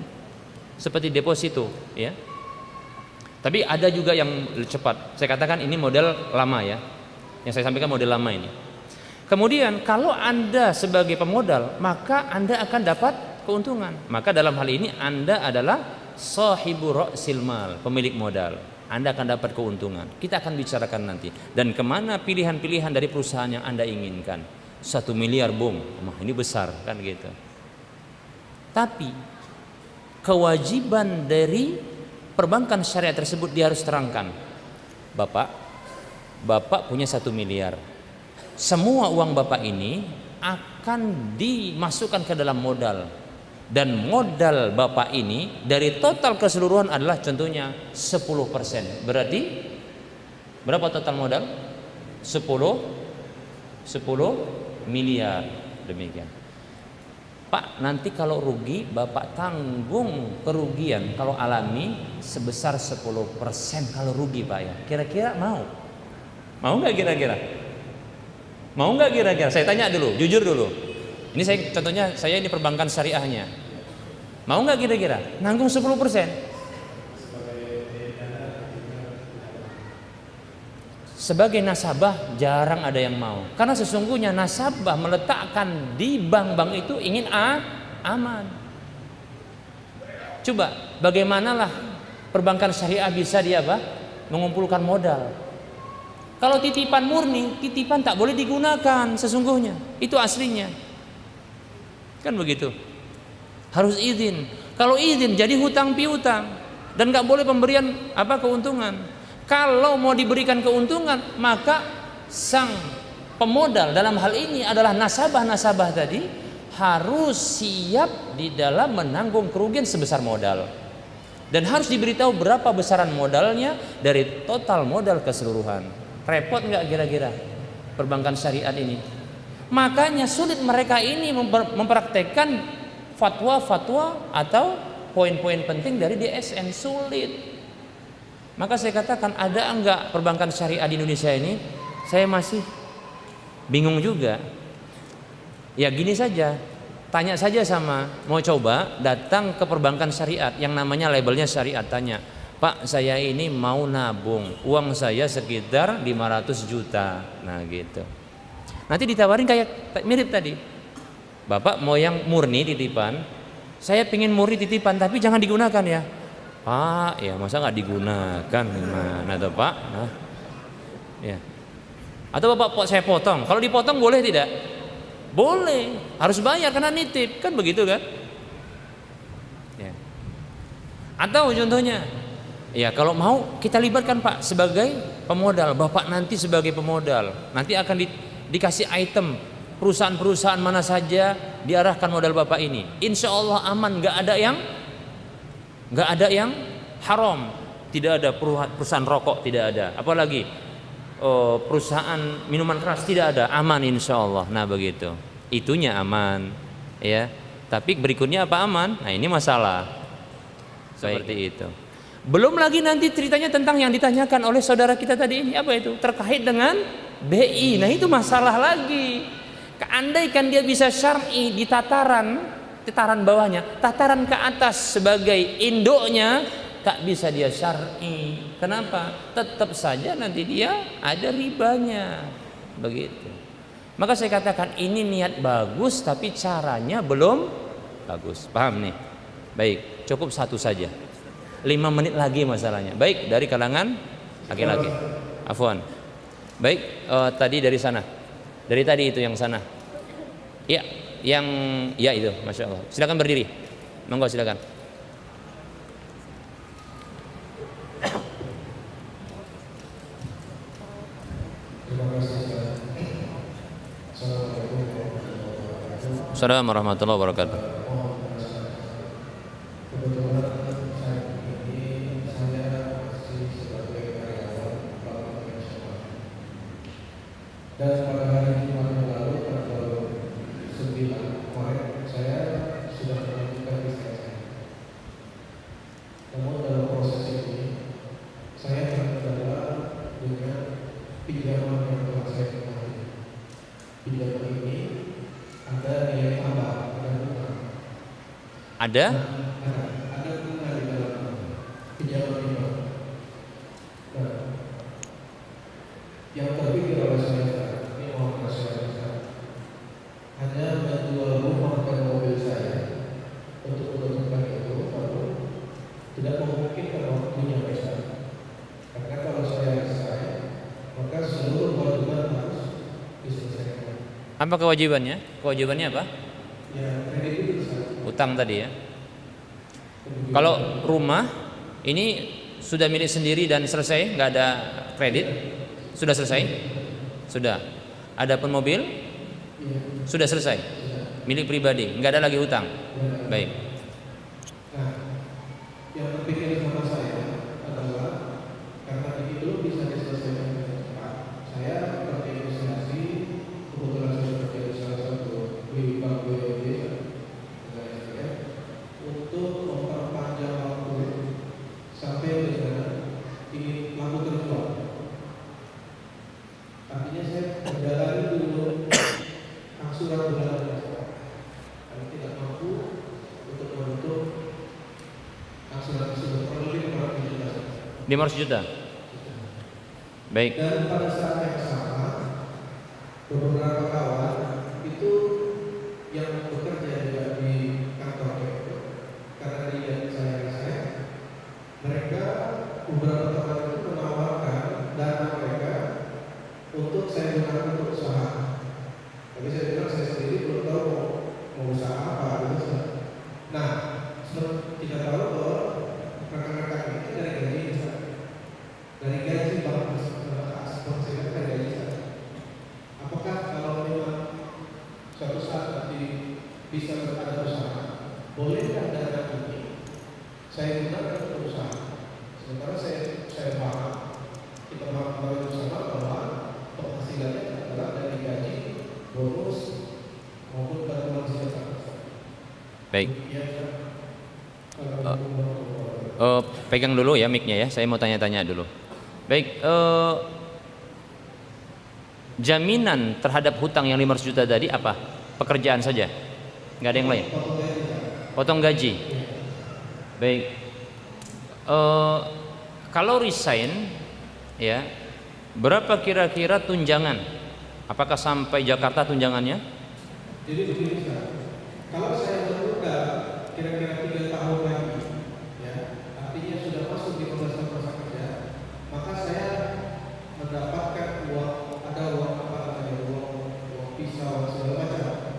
seperti deposito, ya. Tapi ada juga yang cepat. Saya katakan ini model lama ya. Yang saya sampaikan model lama ini. Kemudian kalau Anda sebagai pemodal, maka Anda akan dapat keuntungan. Maka dalam hal ini Anda adalah sahibu ra'sil mal, pemilik modal. Anda akan dapat keuntungan. Kita akan bicarakan nanti. Dan kemana pilihan-pilihan dari perusahaan yang Anda inginkan. 1 miliar bung, ini besar kan gitu. Tapi kewajiban dari perbankan syariah tersebut dia harus terangkan. Bapak punya 1 miliar. Semua uang Bapak ini akan dimasukkan ke dalam modal. Dan modal Bapak ini dari total keseluruhan adalah contohnya 10%. Berarti berapa total modal? 10 miliar, demikian. Pak, nanti kalau rugi Bapak tanggung kerugian kalau alami sebesar 10% kalau rugi Pak ya. Kira-kira mau nggak kira-kira? Mau nggak kira-kira? Saya tanya dulu, jujur dulu. Ini contohnya saya ini perbankan syariahnya. Mau nggak kira-kira? Nanggung 10%? Sebagai nasabah jarang ada yang mau. Karena sesungguhnya nasabah meletakkan di bank-bank itu ingin aman. Coba bagaimanalah perbankan syariah bisa dia mengumpulkan modal. Kalau titipan murni, titipan tak boleh digunakan sesungguhnya. Itu aslinya. Kan begitu. Harus izin. Kalau izin jadi hutang piutang dan nggak boleh pemberian keuntungan. Kalau mau diberikan keuntungan, maka sang pemodal dalam hal ini adalah nasabah-nasabah tadi harus siap di dalam menanggung kerugian sebesar modal. Dan harus diberitahu berapa besaran modalnya dari total modal keseluruhan. Repot nggak kira-kira perbankan syariat ini? Makanya sulit mereka ini mempraktekkan fatwa-fatwa atau poin-poin penting dari DSN, sulit. Maka saya katakan, ada enggak perbankan syariah di Indonesia ini? Saya masih bingung juga. Ya gini saja, tanya saja mau coba datang ke perbankan syariat yang namanya labelnya syariat, tanya, Pak, saya ini mau nabung, uang saya sekitar 500 juta. Nah gitu. Nanti ditawarin kayak mirip tadi. Bapak mau yang murni titipan, saya pengen murni titipan tapi jangan digunakan ya. Pak, ya masa nggak digunakan gimana tuh Pak? Nah, ya. Atau Bapak saya potong, kalau dipotong boleh tidak? Boleh, harus bayar karena nitip, kan begitu kan? Ya. Atau contohnya, ya kalau mau kita libatkan Pak sebagai pemodal, Bapak nanti sebagai pemodal, nanti akan dikasih item perusahaan-perusahaan mana saja diarahkan modal Bapak ini. Insya Allah aman, nggak ada yang haram, tidak ada perusahaan rokok, tidak ada, apalagi perusahaan minuman keras tidak ada, aman insya Allah. Nah begitu, itunya aman, ya. Tapi berikutnya apa aman? Nah ini masalah. Seperti itu. Belum lagi nanti ceritanya tentang yang ditanyakan oleh saudara kita tadi ini, apa itu? Terkait dengan BI. Nah itu masalah lagi. Andaikan dia bisa syar'i di tataran bawahnya, tataran ke atas sebagai induknya, tak bisa dia syar'i. Kenapa? Tetap saja nanti dia ada ribanya. Begitu. Maka saya katakan ini niat bagus tapi caranya belum bagus. Paham nih? Baik, cukup satu saja. 5 menit lagi masalahnya. Baik, dari kalangan laki-laki. Afwan. Baik, tadi dari sana. Dari tadi itu yang sana. Ya, ya itu, masya Allah. Silakan berdiri. Monggo silakan. Assalamualaikum warahmatullahi wabarakatuh. Dan pada hari Jumat yang lalu tanggal 9 Maret saya sudah melanjutkan bisnis saya. Namun dalam proses ini saya terkendala dengan pinjaman yang telah saya kemarin. Pinjaman ini ada nilai tambah, ada bunga. Ada bunga di dalam pinjaman ini. Nah, yang terpikir oleh saya hanya menjual rumah dan mobil saya untuk menutupkan itu, lalu tidak memungkinkan waktunya besar. Karena kalau saya selesai, maka seluruh kewajiban harus diselesaikan. Apa kewajibannya? Kewajibannya apa? Ya, kredit itu bisa. Utang tadi ya. Kalau rumah ini sudah milik sendiri dan selesai, nggak ada kredit, sudah selesai? Sudah. Adapun mobil sudah selesai, milik pribadi, nggak ada lagi hutang. Baik. Nah, yang terpikir sama saya adalah karena ini belum bisa diselesaikan dengan cepat, saya berinisiasi, kebetulan saya bekerja di salah satu di bank BUMD dengan SDM untuk memperpanjang waktu sampai dengan ini lampu terjual. Artinya saya menjalani dulu angsuran bulanan kalau tidak mampu untuk menutup angsuran tersebut kurang lebih 500 juta. Baik. Dan pada saat yang sama beberapa kawan itu yang bekerja juga di kantor itu, karena dia saya mereka beberapa teman itu menawarkan dana mereka untuk saya gunakan untuk usaha. Tapi saya bilang saya sendiri belum tahu mau usaha apa gitu. Nah, kita tahu bahwa rekan-rekan itu dari gaji bank sponsor dari gaji. Apakah kalau memang suatu saat nanti bisa ada usaha, bolehkah dana ini saya gunakan untuk usaha? Sementara saya paham, kita paham bersama bahwa penghasilannya adalah dari gaji, bonus maupun bantuan sosial. Baik. Pegang dulu ya mic-nya ya. Saya mau tanya-tanya dulu. Baik. Jaminan terhadap hutang yang 500 juta tadi apa? Pekerjaan saja? Nggak ada yang lain? Potong gaji. Baik. Kalau resign, ya, berapa kira-kira tunjangan? Apakah sampai Jakarta tunjangannya? Jadi begini Ustaz, kalau saya menunda kira-kira 3 tahun lagi, ya, artinya sudah masuk di 15 tahun masa kerja, maka saya mendapatkan ada uang apa namanya, uang pisau segala macam.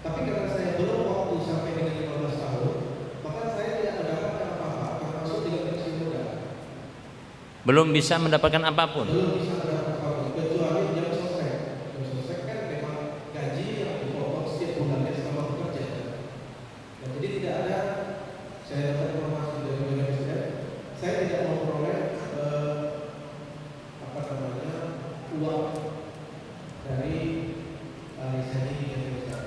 Tapi karena saya belum waktu sampai dengan 15 tahun, maka saya tidak mendapatkan apa-apa, termasuk tidak pensiun muda. Belum bisa mendapatkan apapun. Belum bisa mendapatkan apa-apa, kecuali jam selesai. Jam selesai kan memang gaji yang dipotong setiap bulannya selama bekerja. Nah, jadi tidak ada, saya dapat informasi dari bagian saya tidak memperoleh apa namanya, uang dari resigning yang besar.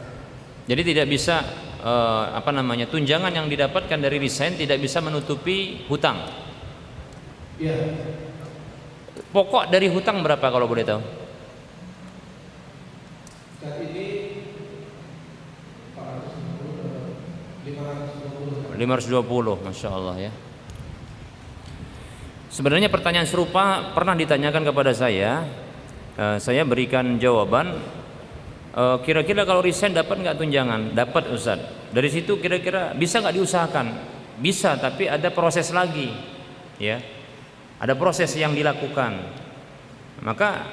Jadi tidak bisa apa namanya, tunjangan yang didapatkan dari resign tidak bisa menutupi hutang. Iya. Pokok dari hutang berapa kalau boleh tahu? Saat ini 450 520, Masya Allah ya. Sebenarnya pertanyaan serupa pernah ditanyakan kepada saya berikan jawaban. Kira-kira kalau resign dapat nggak tunjangan? Dapat Ustaz. Dari situ kira-kira bisa nggak diusahakan? Bisa, tapi ada proses lagi, ya. Ada proses yang dilakukan. Maka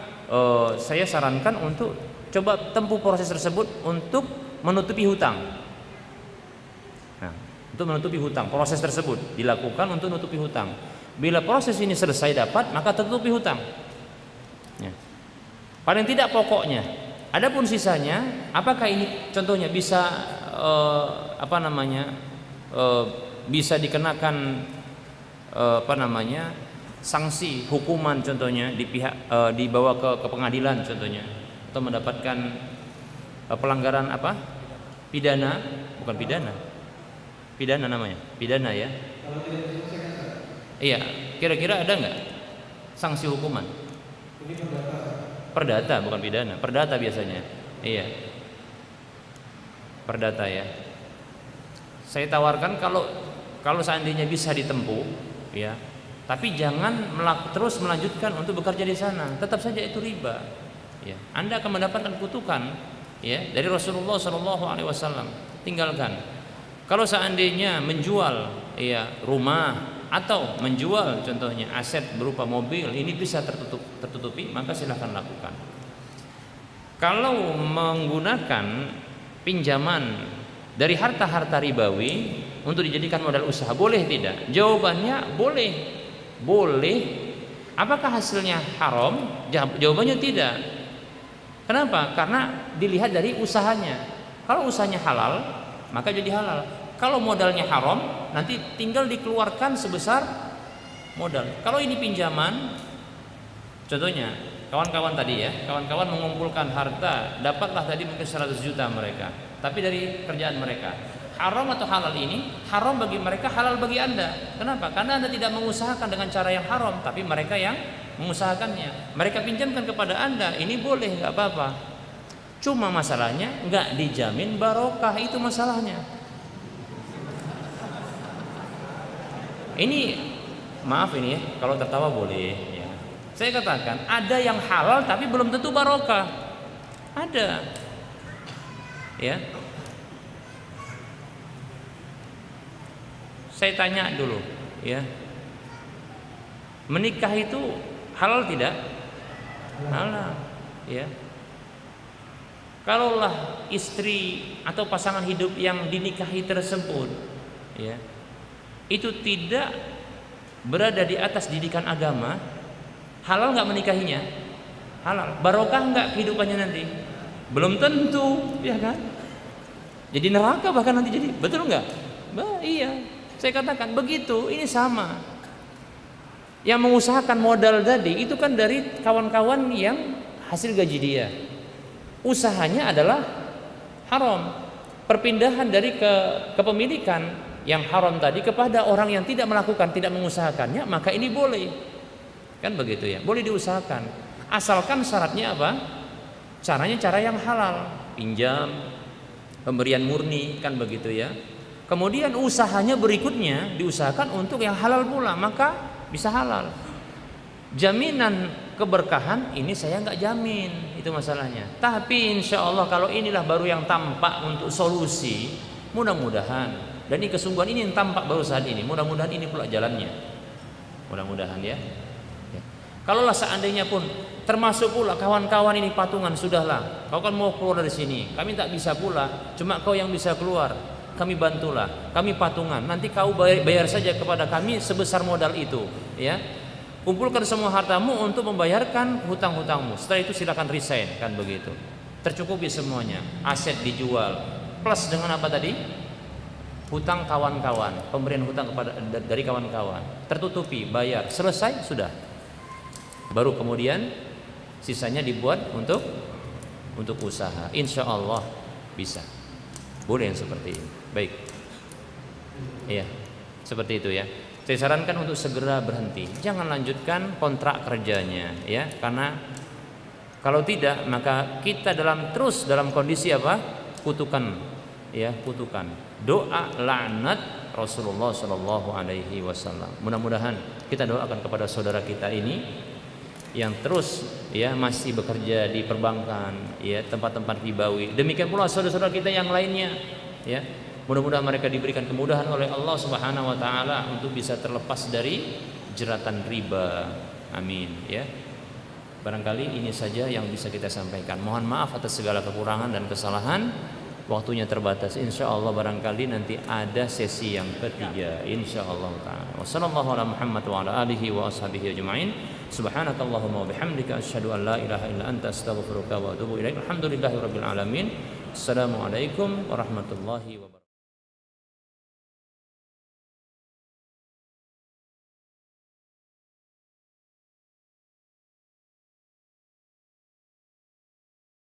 saya sarankan untuk coba tempuh proses tersebut untuk menutupi hutang. Nah, untuk menutupi hutang, proses tersebut dilakukan untuk menutupi hutang. Bila proses ini selesai dapat, maka tertutupi hutang. Ya. Paling tidak pokoknya. Adapun sisanya, apakah ini contohnya bisa apa namanya, bisa dikenakan apa namanya, sanksi hukuman contohnya di pihak dibawa ke pengadilan contohnya, atau mendapatkan pelanggaran apa, pidana, bukan pidana namanya, pidana ya. Kalau tidak diselesaikan, Iya, kira-kira ada nggak sanksi hukuman? ini perdata. Perdata bukan pidana, perdata biasanya. Iya, perdata ya. Saya tawarkan kalau seandainya bisa ditempuh, ya. Tapi jangan terus melanjutkan untuk bekerja di sana. Tetap saja itu riba. Ya. Anda akan mendapatkan kutukan, ya, dari Rasulullah SAW. Tinggalkan. Kalau seandainya menjual, ya, rumah atau menjual contohnya aset berupa mobil, ini bisa tertutupi, maka silahkan lakukan. Kalau menggunakan pinjaman dari harta-harta ribawi untuk dijadikan modal usaha, boleh tidak? Jawabannya boleh. Boleh. Apakah hasilnya haram? Jawabannya tidak. Kenapa? Karena dilihat dari usahanya. Kalau usahanya halal, maka jadi halal. Kalau modalnya haram, nanti tinggal dikeluarkan sebesar modal. Kalau ini pinjaman, contohnya kawan-kawan tadi ya, kawan-kawan mengumpulkan harta, dapatlah tadi mungkin 100 juta mereka, tapi dari kerjaan mereka. Haram atau halal ini, haram bagi mereka, halal bagi Anda. Kenapa? Karena Anda tidak mengusahakan dengan cara yang haram, tapi mereka yang mengusahakannya. Mereka pinjamkan kepada Anda, ini boleh, nggak apa-apa. Cuma masalahnya nggak dijamin barokah, itu masalahnya. Ini maaf ini ya, kalau tertawa boleh ya. Saya katakan ada yang halal tapi belum tentu barokah. Ada. Ya. Saya tanya dulu, ya. Menikah itu halal tidak? Halal, ya. Kalaulah istri atau pasangan hidup yang dinikahi tersebut, ya, itu tidak berada di atas didikan agama, halal nggak menikahinya? Halal. Barokah nggak kehidupannya nanti? Belum tentu, ya kan? Jadi neraka bahkan nanti jadi, betul nggak? Iya. Saya katakan begitu, ini sama. Yang mengusahakan modal tadi itu kan dari kawan-kawan yang hasil gaji dia. Usahanya adalah haram. Perpindahan dari kepemilikan yang haram tadi kepada orang yang tidak melakukan, tidak mengusahakannya, maka ini boleh. Kan begitu ya, boleh diusahakan. Asalkan syaratnya apa? Caranya cara yang halal. Pinjam, pemberian murni, kan begitu ya. Kemudian usahanya berikutnya diusahakan untuk yang halal pula, maka bisa halal. Jaminan keberkahan ini saya nggak jamin, itu masalahnya. Tapi insya Allah kalau inilah baru yang tampak untuk solusi, mudah-mudahan, dan ini kesungguhan ini yang tampak baru saat ini, mudah-mudahan ini pula jalannya, mudah-mudahan ya. Kalaulah seandainya pun termasuk pula kawan-kawan ini patungan, sudahlah, kau kan mau keluar dari sini, kami tak bisa pula, cuma kau yang bisa keluar, kami bantulah, kami patungan, nanti kau bayar saja kepada kami sebesar modal itu, ya. Kumpulkan semua hartamu untuk membayarkan hutang-hutangmu. Setelah itu silakan resign, kan begitu. Tercukupi semuanya, aset dijual, plus dengan apa tadi? Hutang kawan-kawan, pemberian hutang dari kawan-kawan, tertutupi, bayar, selesai, sudah. Baru kemudian sisanya dibuat untuk usaha. Insya Allah bisa. Boleh yang seperti ini. Baik. Iya, seperti itu ya. Saya sarankan untuk segera berhenti. Jangan lanjutkan kontrak kerjanya, ya. Karena kalau tidak, maka kita terus dalam kondisi apa? Kutukan, ya, kutukan. Doa laknat Rasulullah Shallallahu Alaihi Wasallam. Mudah-mudahan kita doakan kepada saudara kita ini yang terus ya masih bekerja di perbankan, ya, tempat-tempat ribawi. Demikian pula saudara-saudara kita yang lainnya, ya. Mudah-mudahan mereka diberikan kemudahan oleh Allah Subhanahu wa taala untuk bisa terlepas dari jeratan riba. Amin, ya. Barangkali ini saja yang bisa kita sampaikan. Mohon maaf atas segala kekurangan dan kesalahan. Waktunya terbatas. Insyaallah barangkali nanti ada sesi yang ketiga. Insyaallah taala. Wassallallahu ala Muhammad wa ala alihi wa ashabihi ajmain. Subhanakallahumma wa bihamdika asyhadu an la ilaha illa anta astaghfiruka wa atubu ilaik. Alhamdulillahirabbil alamin. Assalamualaikum warahmatullahi wabarakatuh.